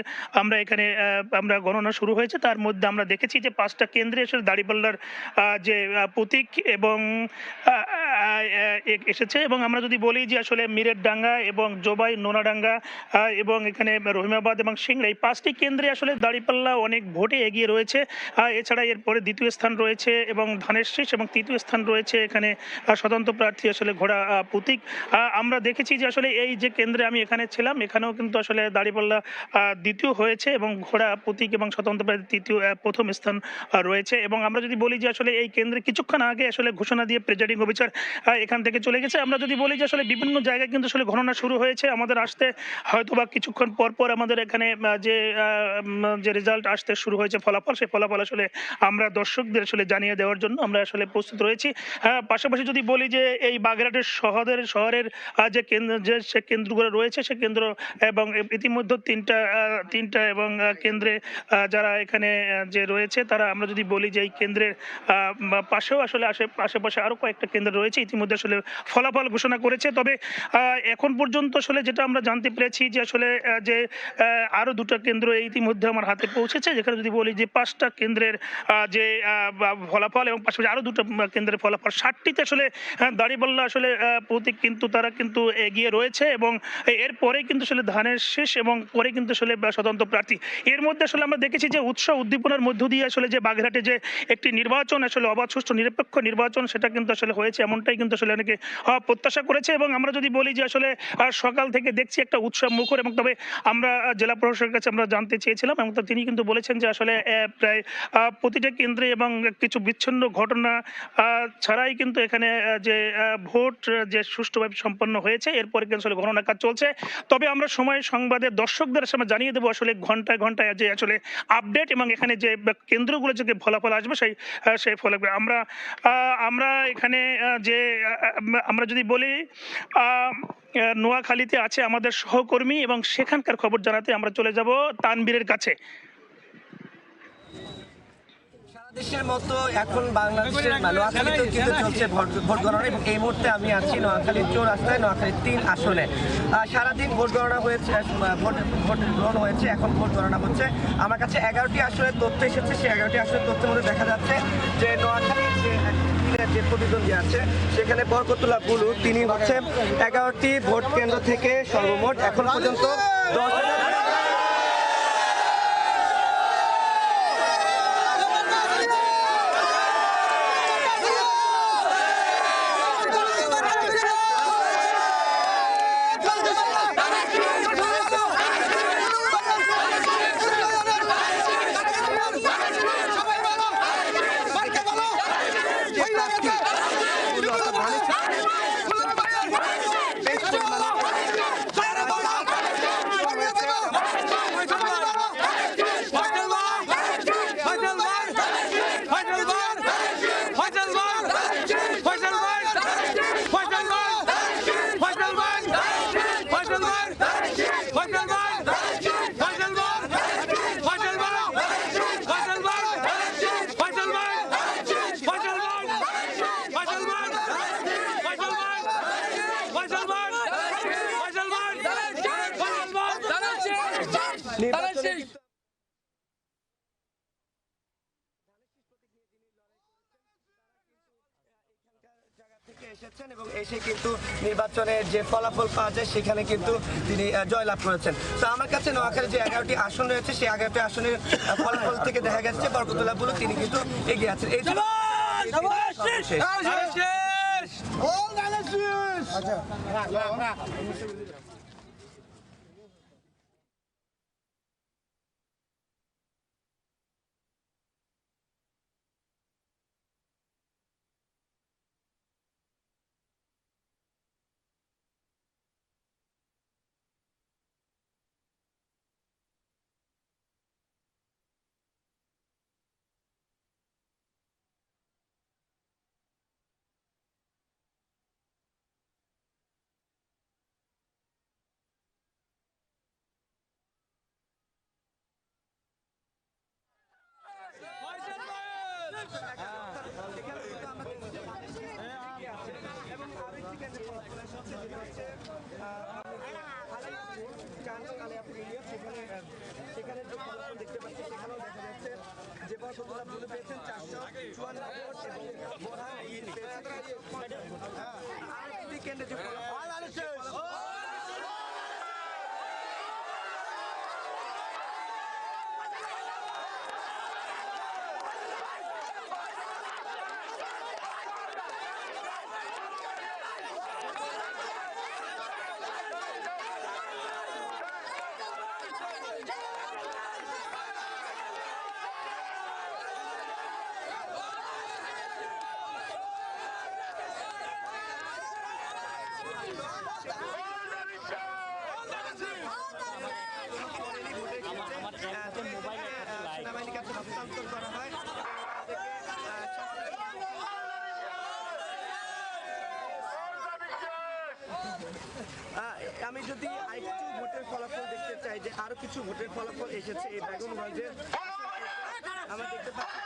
আমরা গণনা শুরু হয়েছে, তার মধ্যে আমরা দেখেছি যে 5টা কেন্দ্রে আসলে দাড়িপাল্লার যে প্রতীক এবং এসেছে। এবং আমরা যদি বলি যে আসলে মিরেরডাঙ্গা এবং জোবাই, নোনাডাঙ্গা এবং এখানে রহিমাবাদ এবং সিংড়া, এই 5টি কেন্দ্রে আসলে দাড়িপাল্লা অনেক ভোটে এগিয়ে রয়েছে। এছাড়া এরপরে 2য় স্থান রয়েছে এবং ধানের শীষ, এবং 3য় স্থান রয়েছে এখানে স্বতন্ত্র প্রার্থী আসলে ঘোড়া প্রতীক। আমরা দেখেছি যে আসলে এই যে কেন্দ্রে আমি এখানে ছিলাম, এখানেও কিন্তু আসলে দাড়িপাল্লা 2য় হয়েছে এবং ঘোড়া প্রতীক এবং স্বতন্ত্র প্রার্থী 1ম স্থান রয়েছে। এবং আমরা যদি বলি যে আসলে এই কেন্দ্রে কিছুক্ষণ আগে আসলে ঘোষণা দিয়ে প্রিজাইডিং অফিসার এখান থেকে চলে গেছে। আমরা যদি বলি যে আসলে বিভিন্ন জায়গায় কিন্তু আসলে গণনা শুরু হয়েছে। আমাদের আসতে হয়তো বা কিছুক্ষণ পর আমাদের এখানে যে রেজাল্ট আসতে শুরু হয়েছে, ফলাফল, সেই ফলাফল আসলে আমরা দর্শকদের আসলে জানিয়ে দেওয়ার জন্য আমরা আসলে প্রস্তুত রয়েছি। পাশাপাশি যদি বলি যে এই বাগেরহাটের শহরের যে কেন্দ্রগুলো রয়েছে, সে কেন্দ্র এবং ইতিমধ্যে তিনটা এবং কেন্দ্রে যারা এখানে যে রয়েছে তারা, আমরা যদি বলি যে এই কেন্দ্রের পাশেও আসলে আশেপাশে আরো কয়েকটা কেন্দ্র রয়েছে, ইতিমধ্যে আসলে ফলাফল ঘোষণা করেছে। তবে এখন পর্যন্ত আসলে যেটা আমরা জানতে পেরেছি যে আসলে যে আরো 2টা কেন্দ্র ইতিমধ্যে আমার হাতে পৌঁছেছে, যেখানে যদি বলি যে 5টা কেন্দ্রের যে ফলাফল এবং পাশাপাশি আরো 2টা কেন্দ্রের ফলাফল, 60টিতে আসলে দাড়িপাল্লা আসলে প্রতীক কিন্তু তারা কিন্তু এগিয়ে রয়েছে। এবং এরপরে কিন্তু আসলে ধানের শীষ এবং পরে কিন্তু আসলে স্বতন্ত্র প্রার্থী। এর মধ্যে আসলে আমরা দেখেছি যে উৎসাহ উদ্দীপনার মধ্য দিয়ে আসলে যে বাগেরহাটে যে একটি নির্বাচন আসলে অবাধ, সুষ্ঠু, নিরপেক্ষ নির্বাচন, সেটা কিন্তু আসলে হয়েছে, এমনটা এমনটাই কিন্তু আসলে অনেকে প্রত্যাশা করেছে। এবং আমরা যদি বলি যে আসলে সকাল থেকে দেখছি একটা উৎসব মুখর, এবং তবে আমরা জেলা প্রশাসকের কাছে আমরা জানতে চেয়েছিলাম, এবং তিনি কিন্তু বলেছেন যে আসলে প্রায় প্রতিটা কেন্দ্রে এবং কিছু বিচ্ছিন্ন ঘটনা ছাড়াই কিন্তু এখানে যে ভোট যে সুষ্ঠুভাবে সম্পন্ন হয়েছে, এরপরে কিন্তু আসলে গণনা কাজ চলছে। তবে আমরা সময় সংবাদের দর্শকদের সামনে জানিয়ে দেবো আসলে ঘন্টায় ঘন্টায় যে আসলে আপডেট এবং এখানে যে কেন্দ্রগুলো যে ফলাফল আসবে সেই ফলাফল আমরা এখানে যে আমরা যদি বলি নোয়াখালীতে আছে আমাদের সহকর্মী, এবং সেখানকার খবর জানাতে আমরা চলে যাব তানবীরের কাছে।
দেশের মতো এখন বাংলাদেশের নোয়াখালীতেও কিন্তু চলছে ভোট গণনা, এবং এই মুহূর্তে আমি আছি নোয়াখালীর চৌরাস্তায়, নোয়াখালীর 3 আসনে। সারাদিন ভোট গণনা হয়েছে, ভোট গ্রহণ হয়েছে, এখন ভোট গণনা হচ্ছে। আমার কাছে 11টি আসনের তথ্য এসেছে। সেই 11টি আসনের তথ্যের মধ্যে দেখা যাচ্ছে যে নোয়াখালীর যে প্রতিদ্বন্দ্বী আছে সেখানে বরকতুল্লাহ বুলু, তিনি হচ্ছে 11টি ভোট কেন্দ্র থেকে সর্বমোট এখন পর্যন্ত 10,000 এসেছেন এবং এসে কিন্তু নির্বাচনের যে ফলাফল পাওয়া যায় সেখানে কিন্তু তিনি জয়লাভ করেছেন। তো আমার কাছে নোয়াখালীর যে 11টি আসন রয়েছে সেই 11টি আসনের ফলাফল থেকে দেখা যাচ্ছে বরকতুল্লাহ বুলু তিনি কিন্তু এগিয়ে আছেন। এই সেখানে যে ফলাফল দেখতে পাচ্ছি সেখানেও দেখা যাচ্ছে যে বরকতুল্লাহ বুলু পেয়েছেন 454 ভোট এবং কেন্দ্রে যে সেনাবাহিনীর কাছে হস্তান্তর করা হয়। আমি যদি আরেকটু ভোটের ফলাফল দেখতে চাই, যে আরো কিছু ভোটের ফলাফল এসেছে এই বেগমগঞ্জের, আমরা দেখতে পাচ্ছি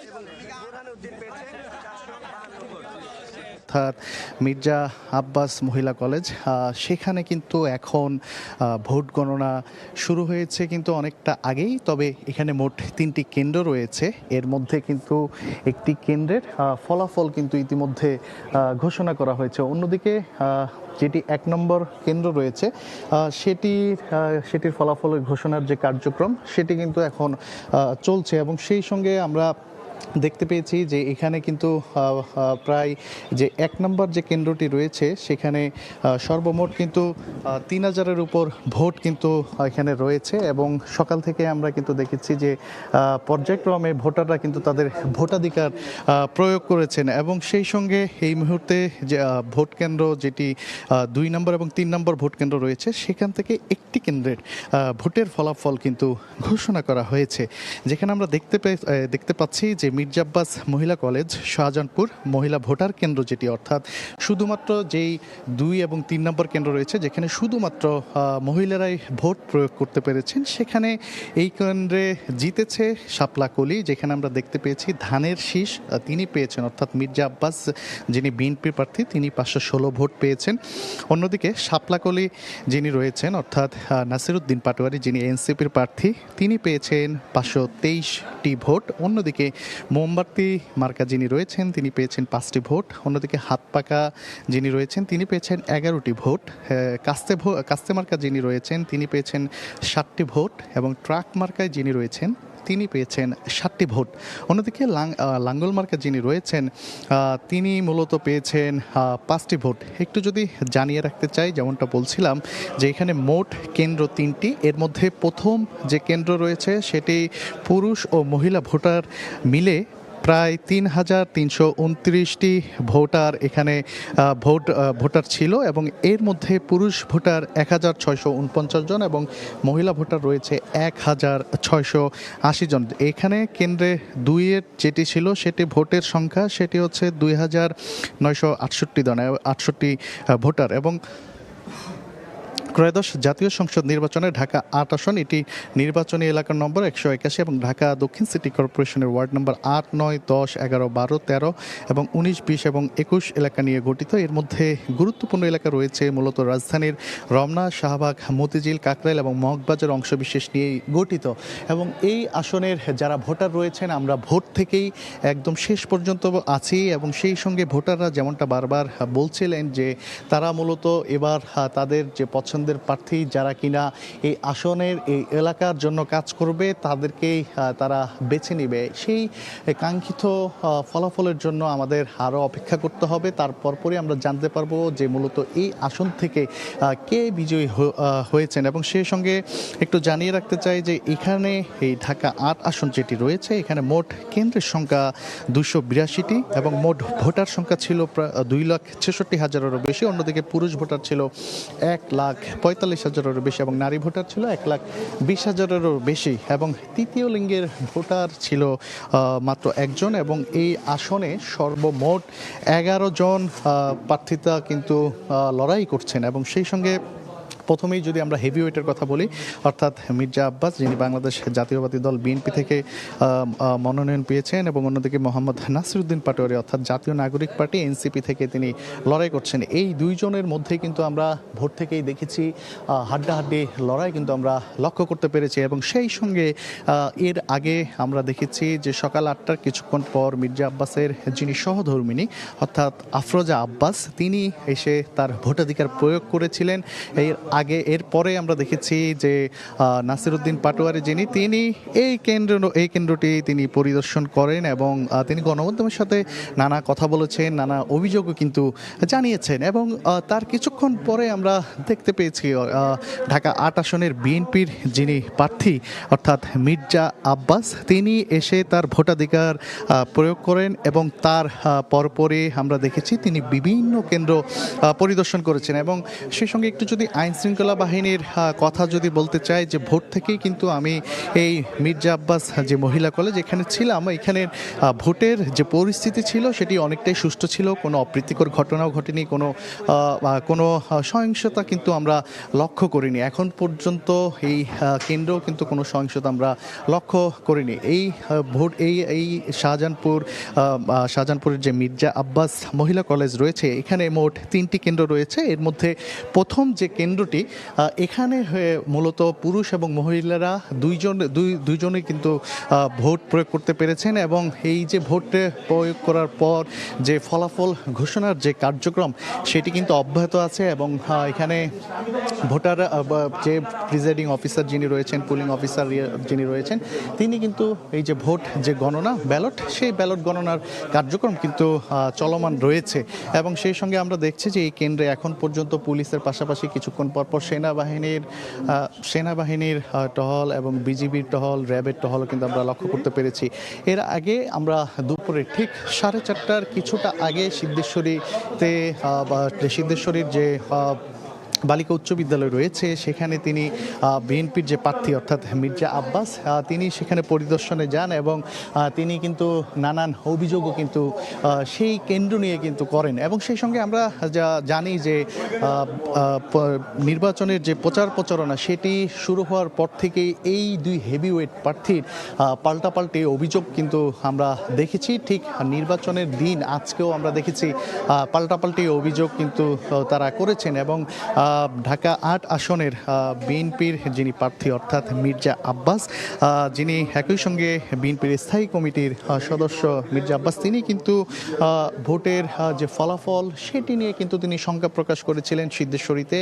এবং বোরহানুদ্দিন পেয়েছে 452 ভোট।
অর্থাৎ মির্জা আব্বাস মহিলা কলেজ, সেখানে কিন্তু এখন ভোট গণনা শুরু হয়েছে কিন্তু অনেকটা আগেই। তবে এখানে মোট 3টি কেন্দ্র রয়েছে, এর মধ্যে কিন্তু একটি কেন্দ্রের ফলাফল কিন্তু ইতিমধ্যে ঘোষণা করা হয়েছে। অন্যদিকে যেটি 1 নম্বর কেন্দ্র রয়েছে সেটির ফলাফলের ঘোষণার যে কার্যক্রম সেটি কিন্তু এখন চলছে, এবং সেই সঙ্গে আমরা দেখতে পেয়েছি যে এখানে কিন্তু প্রায় যে 1 নম্বর যে কেন্দ্রটি রয়েছে সেখানে সর্বমোট কিন্তু 3000-এর উপর ভোট কিন্তু এখানে রয়েছে, এবং সকাল থেকে আমরা কিন্তু দেখেছি যে পর্যায়ক্রমে ভোটাররা কিন্তু তাদের ভোটাধিকার প্রয়োগ করেছেন। এবং সেই সঙ্গে এই মুহূর্তে যে ভোট কেন্দ্র যেটি 2 নম্বর এবং 3 নম্বর ভোট কেন্দ্র রয়েছে সেখান থেকে একটি কেন্দ্রের ভোটের ফলাফল কিন্তু ঘোষণা করা হয়েছে, যেখানে আমরা দেখতে পাচ্ছি যে মির্জা আব্বাস মহিলা কলেজ শাহজাহানপুর মহিলা ভোটার কেন্দ্র যেটি, অর্থাৎ শুধুমাত্র যেই 2 এবং 3 নম্বর কেন্দ্র রয়েছে যেখানে শুধুমাত্র মহিলারাই ভোট প্রয়োগ করতে পেরেছেন, সেখানে এই কেন্দ্রে জিতেছে শাপলা কলি, যেখানে আমরা দেখতে পেয়েছি ধানের শীষ তিনি পেয়েছেন, অর্থাৎ মির্জা আব্বাস যিনি বিএনপি প্রার্থী তিনি 516 ভোট পেয়েছেন। অন্যদিকে শাপলা কলি যিনি রয়েছেন অর্থাৎ নাসিরউদ্দিন পাটোয়ারি যিনি এনসিপির প্রার্থী তিনি পেয়েছেন 523টি ভোট। অন্যদিকে মোমবাতি মার্কা যিনি রয়েছেন তিনি পেয়েছেন 5টি ভোট। অন্যদিকে হাত পাকা যিনি রয়েছেন তিনি পেয়েছেন 11টি ভোট। কাস্তে মার্কা যিনি রয়েছেন তিনি পেয়েছেন 7টি ভোট, এবং ট্রাক মার্কায় যিনি রয়েছেন তিনি পেয়েছেন 7টি ভোট। অন্যদিকে লাঙ্গল মার্কা যিনি রয়েছেন তিনি মূলত পেয়েছেন 5টি ভোট। একটু যদি জানিয়ে রাখতে চাই, যেমনটা বলছিলাম যে এখানে মোট কেন্দ্র 3টি, এর মধ্যে প্রথম যে কেন্দ্র রয়েছে সেটি পুরুষ ও মহিলা ভোটার মিলে প্রায় 3329টি ভোটার এখানে ভোটার ছিল, এবং এর মধ্যে পুরুষ ভোটার 1649 জন এবং মহিলা ভোটার রয়েছে 1680 জন। এখানে কেন্দ্রে 2-এর যেটি ছিল সেটি ভোটের সংখ্যা সেটি হচ্ছে 2968 ভোটার। এবং ত্রয়োদশ জাতীয় সংসদ নির্বাচনে ঢাকা 8 আসন, এটি নির্বাচনী এলাকার নম্বর 181, এবং ঢাকা দক্ষিণ সিটি কর্পোরেশনের ওয়ার্ড নম্বর 8, 9, 10, 11, 12, 13 এবং 19, 20 এবং 21 এলাকা নিয়ে গঠিত। এর মধ্যে গুরুত্বপূর্ণ এলাকা রয়েছে মূলত রাজধানীর রমনা, শাহবাগ, মতিঝিল, কাকরাইল এবং মগবাজার অংশবিশেষ নিয়ে গঠিত। এবং এই আসনের যারা ভোটার রয়েছেন আমরা ভোট থেকেই একদম শেষ পর্যন্ত আছি, এবং সেই সঙ্গে ভোটাররা যেমনটা বারবার বলছিলেন যে তারা মূলত এবার তাদের যে পছন্দের প্রার্থী যারা কিনা এই আসনের এই এলাকার জন্য কাজ করবে তাদেরকেই তারা বেছে নেবে। সেই কাঙ্ক্ষিত ফলাফলের জন্য আমাদের আরও অপেক্ষা করতে হবে, তারপরই আমরা জানতে পারবো যে মূলত এই আসন থেকে কে বিজয়ী হয়েছেন। এবং সেই সঙ্গে একটু জানিয়ে রাখতে চাই যে এখানে এই ঢাকা 8 আসন যেটি রয়েছে এখানে মোট কেন্দ্রের সংখ্যা 282টি, এবং মোট ভোটার সংখ্যা ছিল প্রায় 2,66,000-এরও বেশি। অন্যদিকে পুরুষ ভোটার ছিল 1,45,000-এরও বেশি, এবং নারী ভোটার ছিল 1,20,000-এরও বেশি, এবং তৃতীয় লিঙ্গের ভোটার ছিল মাত্র 1 জন। এবং এই আসনে সর্বমোট 11 জন প্রার্থীতা কিন্তু লড়াই করছেন। এবং সেই সঙ্গে প্রথমেই যদি আমরা হেভিওয়েটের কথা বলি, অর্থাৎ মির্জা আব্বাস যিনি বাংলাদেশ জাতীয়বাদী দল বিএনপি থেকে মনোনয়ন পেয়েছেন, এবং অন্যদিকে মোহাম্মদ নাসিরউদ্দিন পাটোয়ারি অর্থাৎ জাতীয় নাগরিক পার্টি এনসিপি থেকে তিনি লড়াই করছেন। এই দুইজনের মধ্যে কিন্তু আমরা ভোট থেকেই দেখেছি হাড্ডাহাড্ডি লড়াই কিন্তু আমরা লক্ষ্য করতে পেরেছি। এবং সেই সঙ্গে এর আগে আমরা দেখেছি যে সকাল 8টার কিছুক্ষণ পর মির্জা আব্বাসের যিনি সহধর্মিণী অর্থাৎ আফরোজা আব্বাস তিনি এসে তার ভোটাধিকার প্রয়োগ করেছিলেন। এরপরে আমরা দেখেছি যে নাসিরউদ্দিন পাটোয়ারি যিনি তিনি এই কেন্দ্রটি তিনি পরিদর্শন করেন, এবং তিনি গণমাধ্যমের সাথে নানা কথা বলেছেন, নানা অভিযোগও কিন্তু জানিয়েছেন। এবং তার কিছুক্ষণ পরে আমরা দেখতে পেয়েছি ঢাকা 8 আসনের বিএনপির যিনি প্রার্থী অর্থাৎ মির্জা আব্বাস তিনি এসে তার ভোটাধিকার প্রয়োগ করেন, এবং তার পরপরই আমরা দেখেছি তিনি বিভিন্ন কেন্দ্র পরিদর্শন করেছেন। এবং সেই সঙ্গে একটু যদি আইন শৃঙ্খলা বাহিনীর কথা যদি বলতে চাই, যে ভোট থেকেই কিন্তু আমি এই মির্জা আব্বাস যে মহিলা কলেজ এখানে ছিলাম, এখানের ভোটের যে পরিস্থিতি ছিল সেটি অনেকটাই সুষ্ঠু ছিল, কোনো অপ্রীতিকর ঘটনাও ঘটেনি, কোনো সহিংসতা কিন্তু আমরা লক্ষ্য করিনি। এখন পর্যন্ত এই কেন্দ্রেও কিন্তু কোনো সহিংসতা আমরা লক্ষ্য করিনি। এই ভোট এই শাহজাহানপুরের যে মির্জা আব্বাস মহিলা কলেজ রয়েছে, এখানে মোট 3টি কেন্দ্র রয়েছে। এর মধ্যে প্রথম যে কেন্দ্রটি, এখানে মূলত পুরুষ এবং মহিলারা দুইজনে কিন্তু ভোট প্রয়োগ করতে পেরেছেন, এবং এই যে ভোট প্রয়োগ করার পর যে ফলাফল ঘোষণার যে কার্যক্রম সেটি কিন্তু অব্যাহত আছে। এবং এখানে ভোটার যে প্রিজাইডিং অফিসার যিনি রয়েছেন, পুলিং অফিসার যিনি রয়েছেন, তিনি কিন্তু এই যে ভোট যে গণনা ব্যালট, সেই ব্যালট গণনার কার্যক্রম কিন্তু চলমান রয়েছে। এবং সেই সঙ্গে আমরা দেখছি যে এই কেন্দ্রে এখন পর্যন্ত পুলিশের পাশাপাশি কিছুক্ষণ পরপর সেনাবাহিনীর টহল এবং বিজিবির টহল, র্যাবের টহল কিন্তু আমরা লক্ষ্য করতে পেরেছি। এর আগে আমরা দুপুরে ঠিক 4:30টার কিছুটা আগে সিদ্ধেশ্বরীর যে বালিকা উচ্চ বিদ্যালয় রয়েছে, সেখানে তিনি বিএনপির যে প্রার্থী অর্থাৎ মির্জা আব্বাস, তিনি সেখানে পরিদর্শনে যান, এবং তিনি কিন্তু নানান অভিযোগও কিন্তু সেই কেন্দ্র নিয়ে কিন্তু করেন। এবং সেই সঙ্গে আমরা যা জানি যে নির্বাচনের যে প্রচারণা সেটি শুরু হওয়ার পর থেকেই এই দুই হেভিওয়েট প্রার্থীর পাল্টাপাল্টি অভিযোগ কিন্তু আমরা দেখেছি। ঠিক নির্বাচনের দিন আজকেও আমরা দেখেছি পাল্টাপাল্টি অভিযোগ কিন্তু তারা করেছেন। এবং ঢাকা 8 আসনের বিএনপির যিনি প্রার্থী অর্থাৎ মির্জা আব্বাস, যিনি একই সঙ্গে বিএনপির স্থায়ী কমিটির সদস্য মির্জা আব্বাস, তিনি কিন্তু ভোটের যে ফলাফল সেটি নিয়ে কিন্তু তিনি শঙ্কা প্রকাশ করেছিলেন সিদ্ধেশ্বরীতে।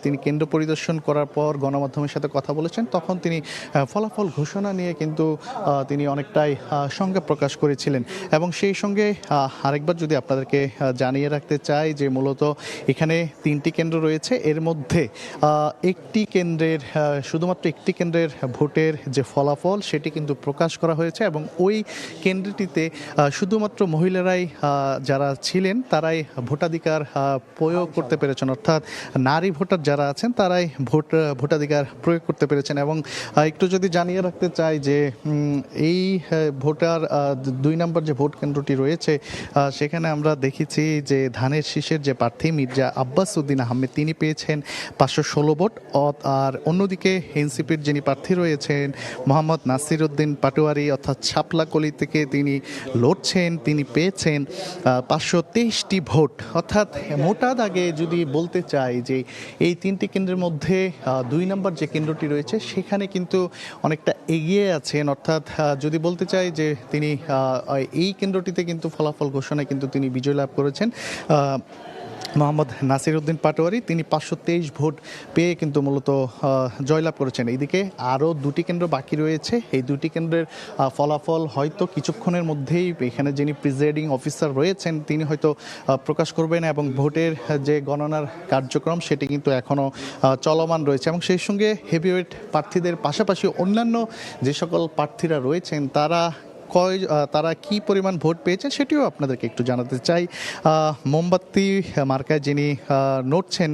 তিনি কেন্দ্র পরিদর্শন করার পর গণমাধ্যমের সাথে কথা বলেছেন, তখন তিনি ফলাফল ঘোষণা নিয়ে কিন্তু তিনি অনেকটাই শঙ্কা প্রকাশ করেছিলেন। এবং সেই সঙ্গে আরেকবার যদি আপনাদেরকে জানিয়ে রাখতে চাই যে মূলত এখানে 3টি কেন্দ্র রয়েছে, এর মধ্যে শুধুমাত্র একটি কেন্দ্রের ভোটের যে ফলাফল সেটি কিন্তু প্রকাশ করা হয়েছে, এবং ওই কেন্দ্রটিতে শুধুমাত্র মহিলারাই যারা ছিলেন তারাই ভোটাধিকার প্রয়োগ করতে পেরেছেন, অর্থাৎ নারী ভোটার যারা আছেন তারাই ভোটাধিকার প্রয়োগ করতে পেরেছেন। এবং একটু যদি জানিয়ে রাখতে চাই যে এই ভোটার 2 নম্বর যে ভোট কেন্দ্রটি রয়েছে, সেখানে আমরা দেখেছি যে ধানের শীষের যে প্রার্থী মির্জা আব্বাস উদ্দিন আহমেদ, তিনি পেয়েছেন 516 ভোট। আর অন্যদিকে এনসিপির যিনি প্রার্থী রয়েছেন মোহাম্মদ নাসির উদ্দিন পাটোয়ারি অর্থাৎ শাপলাকলি থেকে তিনি লড়ছেন, তিনি পেয়েছেন 523টি ভোট। অর্থাৎ মোটা দাগে যদি বলতে চাই যে এই 3টি কেন্দ্রের মধ্যে 2 নম্বর যে কেন্দ্রটি রয়েছে সেখানে কিন্তু অনেকটা এগিয়ে আছেন। অর্থাৎ যদি বলতে চাই যে তিনি এই কেন্দ্রটিতে কিন্তু ফলাফল ঘোষণায় কিন্তু তিনি বিজয় লাভ করেছেন মোহাম্মদ নাসির উদ্দিন পাটোয়ারি, তিনি 523 ভোট পেয়ে কিন্তু মূলত জয়লাভ করেছেন। এইদিকে আরও 2টি কেন্দ্র বাকি রয়েছে, এই 2টি কেন্দ্রের ফলাফল হয়তো কিছুক্ষণের মধ্যেই এখানে যিনি প্রিজাইডিং অফিসার রয়েছেন তিনি হয়তো প্রকাশ করবেন, এবং ভোটের যে গণনার কার্যক্রম সেটি কিন্তু এখনও চলমান রয়েছে। এবং সেই সঙ্গে হেভিওয়েট প্রার্থীদের পাশাপাশি অন্যান্য যে সকল প্রার্থীরা রয়েছেন তারা কি পরিমাণ ভোট পেয়েছেন সেটিও আপনাদেরকে একটু জানাতে চাই। মোমবাতি মার্কায় যিনি নড়ছেন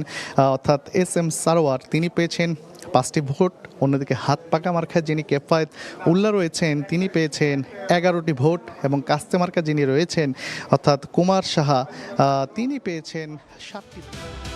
অর্থাৎ SM সারোয়ার, তিনি পেয়েছেন 5টি ভোট। অন্যদিকে হাত পাকা মার্কায় যিনি কেফায়েত উল্লাহ রয়েছেন, তিনি পেয়েছেন 11টি ভোট। এবং কাস্তে মার্কা যিনি রয়েছেন অর্থাৎ কুমার সাহা, তিনি পেয়েছেন 7টি ভোট।